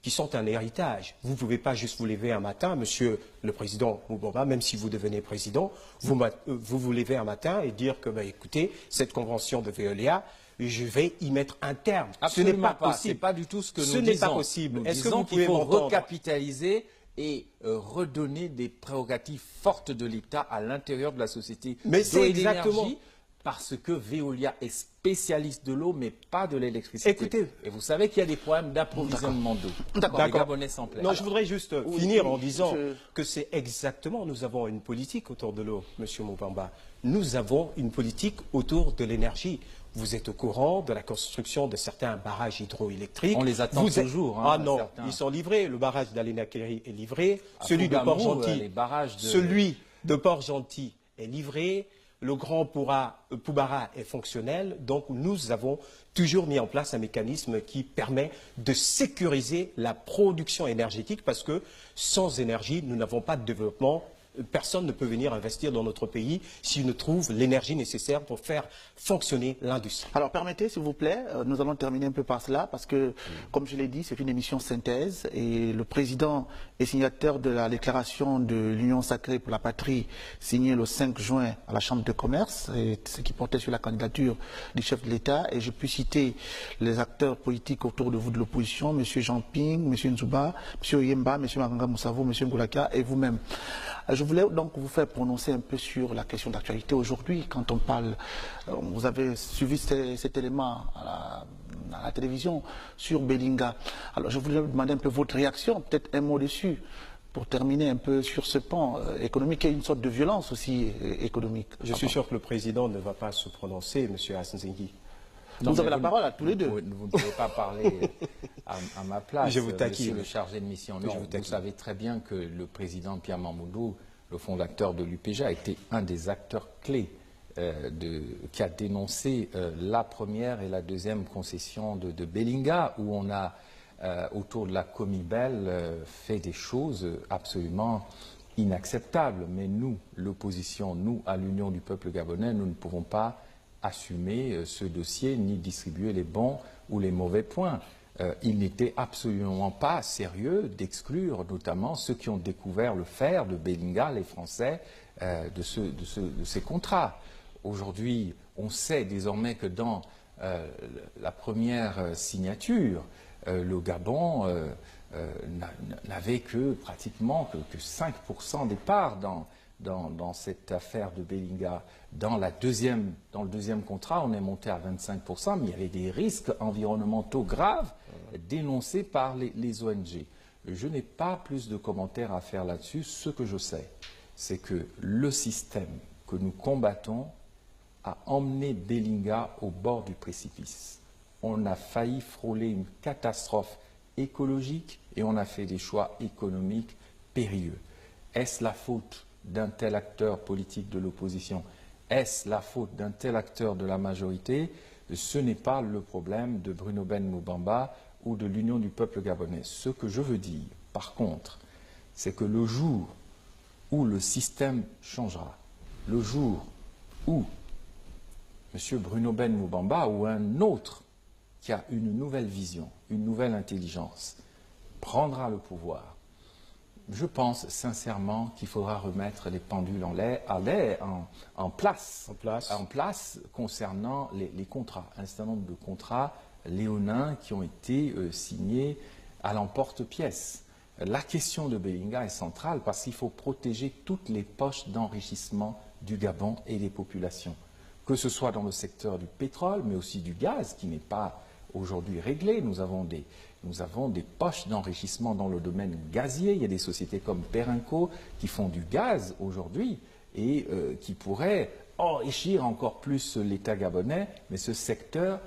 qui sont un héritage. Vous ne pouvez pas juste vous lever un matin, monsieur le président Moubamba, même si vous devenez président, vous lever un matin et dire que, écoutez, cette convention de Veolia, je vais y mettre un terme. Absolument. Ce n'est pas possible. Ce n'est pas du tout ce que nous disons. Ce n'est pas possible. Est-ce que vous pouvez recapitaliser et redonner des prérogatives fortes de l'État à l'intérieur de la société d'eau et d'énergie, parce que Veolia est spécialiste de l'eau, mais pas de l'électricité. Écoutez, et vous savez qu'il y a des problèmes d'approvisionnement d'eau. D'accord. Les Gabonais s'en plaignent. Non, je voudrais juste finir en disant que c'est exactement, nous avons une politique autour de l'eau, monsieur Moubamba. Nous avons une politique autour de l'énergie. Vous êtes au courant de la construction de certains barrages hydroélectriques. On les attend toujours. Ah non, ils sont livrés. Le barrage d'Aléna-Kéry est livré. Celui de Port-Gentil, celui de Port-Gentil est livré. Le grand Poubara est fonctionnel. Donc nous avons toujours mis en place un mécanisme qui permet de sécuriser la production énergétique parce que sans énergie, nous n'avons pas de développement. Personne ne peut venir investir dans notre pays s'il ne trouve l'énergie nécessaire pour faire fonctionner l'industrie. Alors permettez, s'il vous plaît, nous allons terminer un peu par cela parce que, comme je l'ai dit, c'est une émission synthèse et le président est signataire de la déclaration de l'Union sacrée pour la patrie signée le 5 juin à la Chambre de commerce, et ce qui portait sur la candidature du chef de l'État. Et je puis citer les acteurs politiques autour de vous de l'opposition, M. Jean Ping, M. Nzouba, M. Yemba, M. Maganga Moussavo, M. Ngoulaka et vous-même. Je voulais donc vous faire prononcer un peu sur la question d'actualité aujourd'hui. Quand on parle, vous avez suivi cet élément à la télévision sur Belinga. Alors je voulais vous demander un peu votre réaction, peut-être un mot dessus, pour terminer un peu sur ce pan économique et une sorte de violence aussi économique. Je suis sûr que le président ne va pas se prononcer, M. Hassan Zengui. Vous avez la parole à tous les deux. Vous ne pouvez pas parler à ma place, je vous taquine. Monsieur le chargé de mission. Non, vous savez très bien que le président Pierre Mamoudou, le fondateur de l'UPG, a été un des acteurs clés qui a dénoncé la première et la deuxième concession de Belinga, où on a, autour de la Comibel, fait des choses absolument inacceptables. Mais nous, l'opposition, nous, à l'Union du peuple gabonais, nous ne pouvons pas assumer ce dossier ni distribuer les bons ou les mauvais points. Il n'était absolument pas sérieux d'exclure notamment ceux qui ont découvert le fer de Belinga, les Français, de ces contrats. Aujourd'hui, on sait désormais que dans la première signature, le Gabon n'avait que pratiquement que 5% des parts dans cette affaire de Belinga. Dans le deuxième contrat, on est monté à 25%, mais il y avait des risques environnementaux graves dénoncés par les ONG. Je n'ai pas plus de commentaires à faire là-dessus. Ce que je sais, c'est que le système que nous combattons a emmené Belinga au bord du précipice. On a failli frôler une catastrophe écologique et on a fait des choix économiques périlleux. Est-ce la faute d'un tel acteur politique de l'opposition? Est-ce la faute d'un tel acteur de la majorité? Ce n'est pas le problème de Bruno Ben Moubamba ou de l'Union du peuple gabonais. Ce que je veux dire, par contre, c'est que le jour où le système changera, le jour où M. Bruno Ben Moubamba ou un autre qui a une nouvelle vision, une nouvelle intelligence, prendra le pouvoir, je pense sincèrement qu'il faudra remettre les pendules en place concernant les contrats, un certain nombre de contrats léonins qui ont été signés à l'emporte-pièce. La question de Belinga est centrale parce qu'il faut protéger toutes les poches d'enrichissement du Gabon et des populations, que ce soit dans le secteur du pétrole, mais aussi du gaz, qui n'est pas aujourd'hui réglé. Nous avons des poches d'enrichissement dans le domaine gazier. Il y a des sociétés comme Perenco qui font du gaz aujourd'hui et qui pourraient enrichir encore plus l'État gabonais, mais ce secteur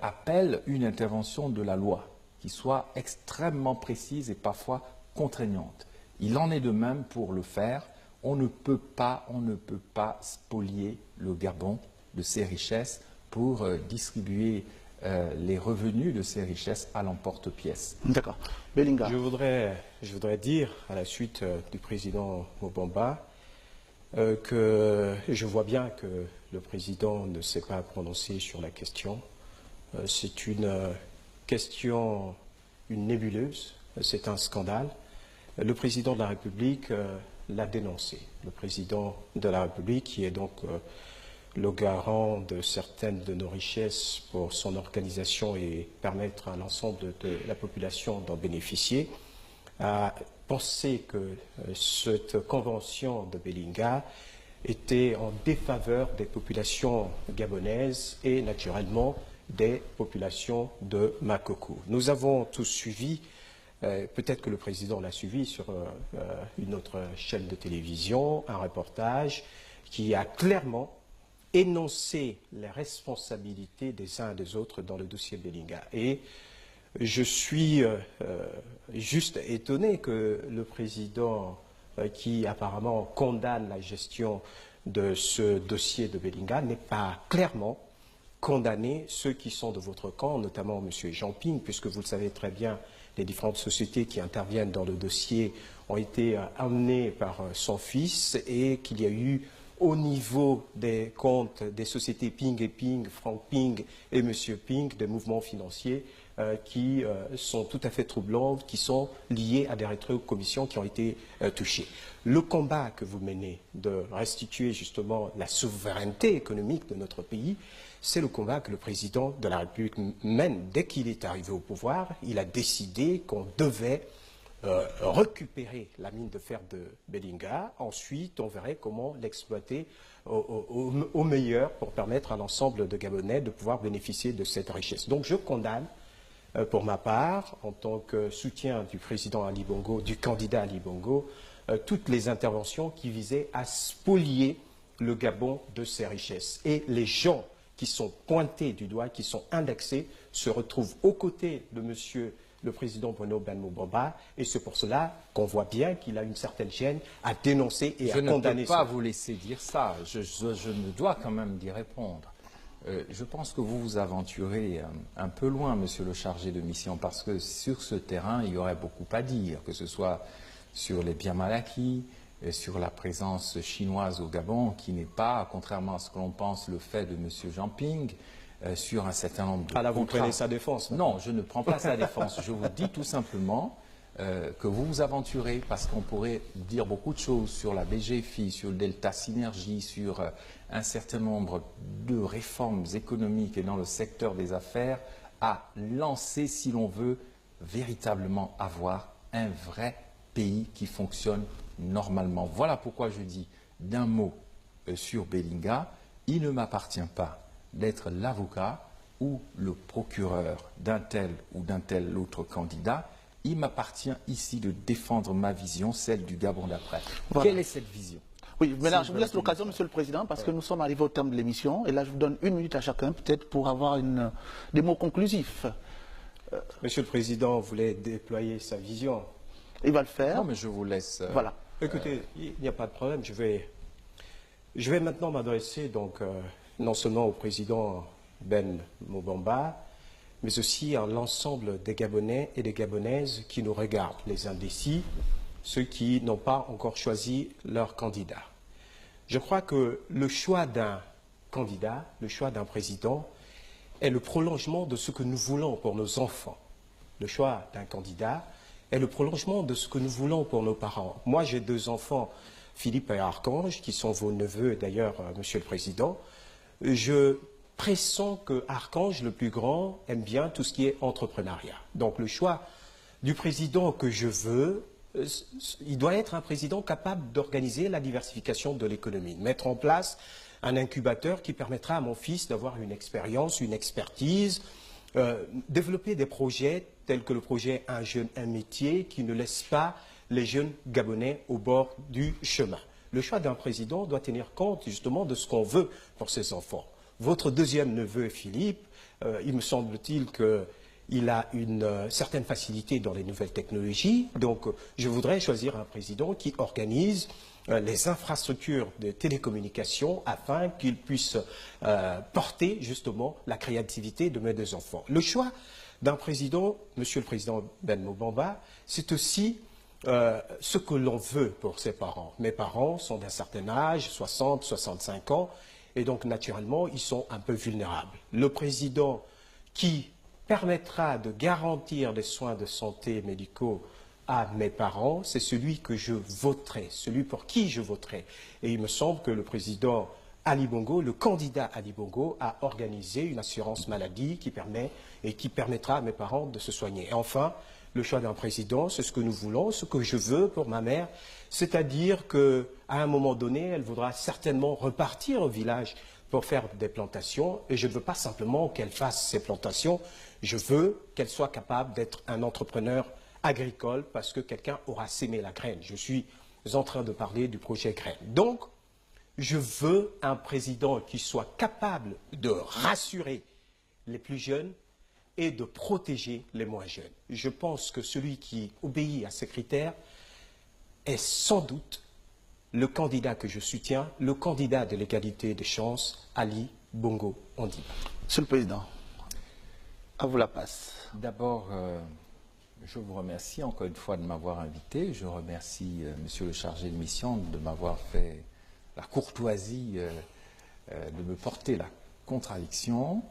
appelle une intervention de la loi qui soit extrêmement précise et parfois contraignante. Il en est de même pour le fer. On ne peut pas spolier le Gabon de ses richesses pour distribuer les revenus de ces richesses à l'emporte-pièce. D'accord. Belinga. Je voudrais dire, à la suite du président Moubamba, que je vois bien que le président ne s'est pas prononcé sur la question. C'est une question, une nébuleuse, c'est un scandale. Le président de la République l'a dénoncé. Le président de la République, qui est donc le garant de certaines de nos richesses pour son organisation et permettre à l'ensemble de la population d'en bénéficier, a pensé que cette convention de Belinga était en défaveur des populations gabonaises et naturellement des populations de Makoko. Nous avons tous suivi, peut-être que le président l'a suivi sur une autre chaîne de télévision, un reportage qui a clairement énoncer les responsabilités des uns et des autres dans le dossier Belinga. Et je suis juste étonné que le président, qui apparemment condamne la gestion de ce dossier de Belinga, n'ait pas clairement condamné ceux qui sont de votre camp, notamment M. Jean-Ping, puisque vous le savez très bien, les différentes sociétés qui interviennent dans le dossier ont été amenées par son fils et qu'il y a eu au niveau des comptes des sociétés Ping et Ping, Franck Ping et M. Ping, des mouvements financiers qui sont tout à fait troublants, qui sont liés à des rétrocommissions qui ont été touchées. Le combat que vous menez de restituer justement la souveraineté économique de notre pays, c'est le combat que le président de la République mène. Dès qu'il est arrivé au pouvoir, il a décidé qu'on devait récupérer la mine de fer de Belinga. Ensuite, on verrait comment l'exploiter au meilleur pour permettre à l'ensemble de Gabonais de pouvoir bénéficier de cette richesse. Donc je condamne, pour ma part, en tant que soutien du président Ali Bongo, du candidat Ali Bongo, toutes les interventions qui visaient à spolier le Gabon de ses richesses. Et les gens qui sont pointés du doigt, qui sont indexés, se retrouvent aux côtés de monsieur le président Bruno Ben Moubamba, et c'est pour cela qu'on voit bien qu'il a une certaine gêne à dénoncer et à condamner ça. Je ne peux pas vous laisser dire ça, je me dois quand même d'y répondre. Je pense que vous vous aventurez un peu loin, monsieur le chargé de mission, parce que sur ce terrain, il y aurait beaucoup à dire, que ce soit sur les biens mal acquis, sur la présence chinoise au Gabon, qui n'est pas, contrairement à ce que l'on pense, le fait de monsieur Jean-Ping, sur un certain nombre de contrats. Vous prenez sa défense. Non, je ne prends pas sa défense. Je vous dis tout simplement que vous vous aventurez, parce qu'on pourrait dire beaucoup de choses sur la BGFI, sur le Delta Synergie, sur un certain nombre de réformes économiques et dans le secteur des affaires, à lancer, si l'on veut, véritablement avoir un vrai pays qui fonctionne normalement. Voilà pourquoi je dis d'un mot sur Belinga, il ne m'appartient pas d'être l'avocat ou le procureur d'un tel ou d'un tel autre candidat. Il m'appartient ici de défendre ma vision, celle du Gabon d'après. Voilà. Quelle est cette vision? Oui, maintenant je vous laisse l'occasion, Monsieur le Président, parce que nous sommes arrivés au terme de l'émission, et là je vous donne 1 minute à chacun, peut-être pour avoir des mots conclusifs. Monsieur le Président voulait déployer sa vision. Il va le faire. Non, mais je vous laisse... Voilà. Écoutez, il n'y a pas de problème, je vais maintenant m'adresser donc... non seulement au président Ben Moubamba, mais aussi à l'ensemble des Gabonais et des Gabonaises qui nous regardent, les indécis, ceux qui n'ont pas encore choisi leur candidat. Je crois que le choix d'un candidat, le choix d'un président est le prolongement de ce que nous voulons pour nos enfants. Le choix d'un candidat est le prolongement de ce que nous voulons pour nos parents. Moi, j'ai 2 enfants, Philippe et Archange, qui sont vos neveux d'ailleurs, Monsieur le Président. Je pressens que Archange, le plus grand, aime bien tout ce qui est entrepreneuriat. Donc le choix du président que je veux, il doit être un président capable d'organiser la diversification de l'économie, mettre en place un incubateur qui permettra à mon fils d'avoir une expérience, une expertise, développer des projets tels que le projet Un jeune, un métier qui ne laisse pas les jeunes Gabonais au bord du chemin. Le choix d'un président doit tenir compte justement de ce qu'on veut pour ses enfants. Votre deuxième neveu, Philippe, il me semble-t-il qu'il a une certaine facilité dans les nouvelles technologies. Donc, je voudrais choisir un président qui organise les infrastructures de télécommunications afin qu'il puisse porter justement la créativité de mes 2 enfants. Le choix d'un président, Monsieur le Président Ben Mobamba, c'est aussi ce que l'on veut pour ses parents. Mes parents sont d'un certain âge, 60, 65 ans, et donc naturellement, ils sont un peu vulnérables. Le président qui permettra de garantir des soins de santé médicaux à mes parents, c'est celui que je voterai, celui pour qui je voterai. Et il me semble que le président Ali Bongo, le candidat Ali Bongo, a organisé une assurance maladie qui permettra à mes parents de se soigner. Et enfin, le choix d'un président, c'est ce que nous voulons, ce que je veux pour ma mère, c'est-à-dire qu'à un moment donné, elle voudra certainement repartir au village pour faire des plantations, et je ne veux pas simplement qu'elle fasse ces plantations, je veux qu'elle soit capable d'être un entrepreneur agricole parce que quelqu'un aura sémé la graine. Je suis en train de parler du projet graine. Donc, je veux un président qui soit capable de rassurer les plus jeunes et de protéger les moins jeunes. Je pense que celui qui obéit à ces critères est sans doute le candidat que je soutiens, le candidat de l'égalité des chances, Ali Bongo Ondimba. Monsieur le Président, à vous la passe. D'abord, je vous remercie encore une fois de m'avoir invité. Je remercie Monsieur le chargé de mission de m'avoir fait la courtoisie de me porter la contradiction.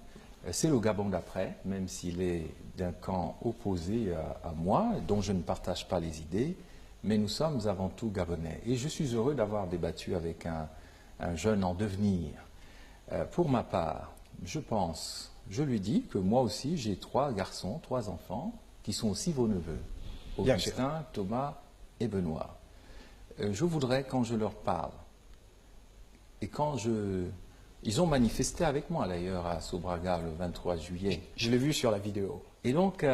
C'est le Gabon d'après, même s'il est d'un camp opposé à moi, dont je ne partage pas les idées, mais nous sommes avant tout Gabonais. Et je suis heureux d'avoir débattu avec un jeune en devenir. Pour ma part, je lui dis que moi aussi j'ai 3 garçons, 3 enfants, qui sont aussi vos neveux, Augustin, Thomas et Benoît. Je voudrais, quand je leur parle, et ils ont manifesté avec moi d'ailleurs à Sobraga le 23 juillet. Je l'ai vu sur la vidéo. Et donc,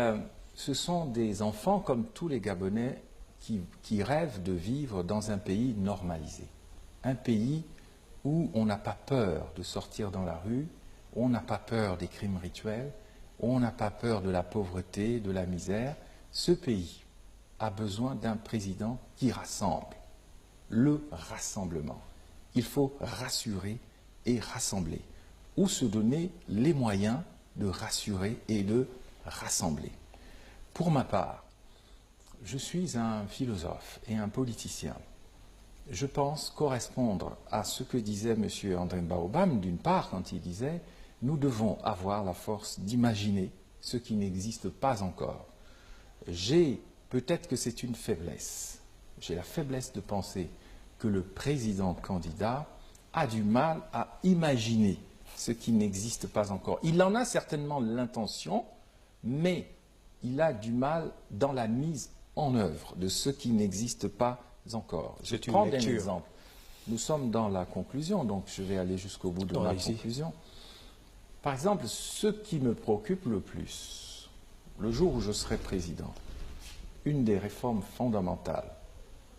ce sont des enfants comme tous les Gabonais qui rêvent de vivre dans un pays normalisé. Un pays où on n'a pas peur de sortir dans la rue, où on n'a pas peur des crimes rituels, où on n'a pas peur de la pauvreté, de la misère. Ce pays a besoin d'un président qui rassemble. Le rassemblement. Il faut rassurer et rassembler, ou se donner les moyens de rassurer et de rassembler. Pour ma part, je suis un philosophe et un politicien. Je pense correspondre à ce que disait M. André Baobam, d'une part, quand il disait « Nous devons avoir la force d'imaginer ce qui n'existe pas encore ». Peut-être que c'est une faiblesse. J'ai la faiblesse de penser que le président candidat a du mal à imaginer ce qui n'existe pas encore. Il en a certainement l'intention, mais il a du mal dans la mise en œuvre de ce qui n'existe pas encore. Je prends un exemple. Nous sommes dans la conclusion, donc je vais aller jusqu'au bout de ma conclusion. Par exemple, ce qui me préoccupe le plus, le jour où je serai président, une des réformes fondamentales,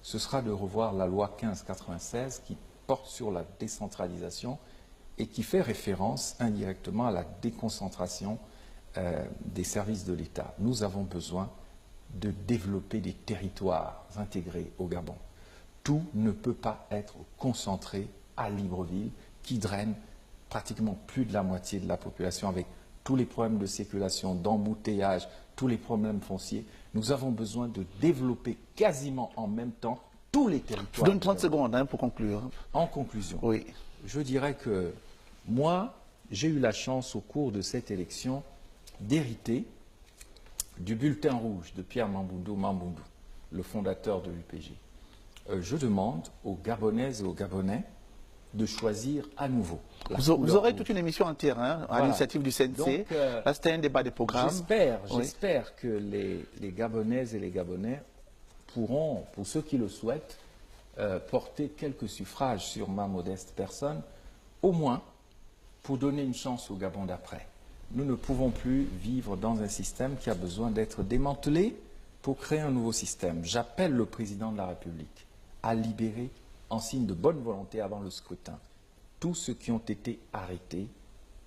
ce sera de revoir la loi 1596 qui porte sur la décentralisation et qui fait référence indirectement à la déconcentration des services de l'État. Nous avons besoin de développer des territoires intégrés au Gabon. Tout ne peut pas être concentré à Libreville, qui draine pratiquement plus de la moitié de la population avec tous les problèmes de circulation, d'embouteillage, tous les problèmes fonciers. Nous avons besoin de développer quasiment en même temps tous les territoires. Je vous donne 30 secondes pour conclure. En conclusion, oui. Je dirais que Moi, j'ai eu la chance au cours de cette élection d'hériter du bulletin rouge de Pierre Mamboundou Mamboundou, le fondateur de l'UPG. Je demande aux Gabonaises et aux Gabonais de choisir à nouveau. Vous aurez toute une émission entière à l'initiative du CNC. Donc, là, c'était un débat des programmes. J'espère que les Gabonaises et les Gabonais pourront, pour ceux qui le souhaitent, porter quelques suffrages sur ma modeste personne, au moins pour donner une chance au Gabon d'après. Nous ne pouvons plus vivre dans un système qui a besoin d'être démantelé pour créer un nouveau système. J'appelle le président de la République à libérer, en signe de bonne volonté avant le scrutin, tous ceux qui ont été arrêtés,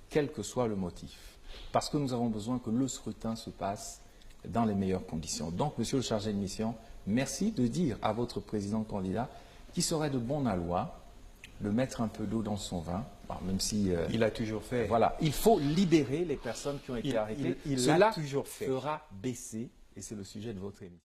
quel que soit le motif. Parce que nous avons besoin que le scrutin se passe dans les meilleures conditions. Donc, monsieur le chargé de mission, merci de dire à votre président candidat qu'il serait de bon aloi de mettre un peu d'eau dans son vin, même si... il a toujours fait. Voilà, il faut libérer les personnes qui ont été arrêtées. Cela toujours fait. Fera baisser, et c'est le sujet de votre émission.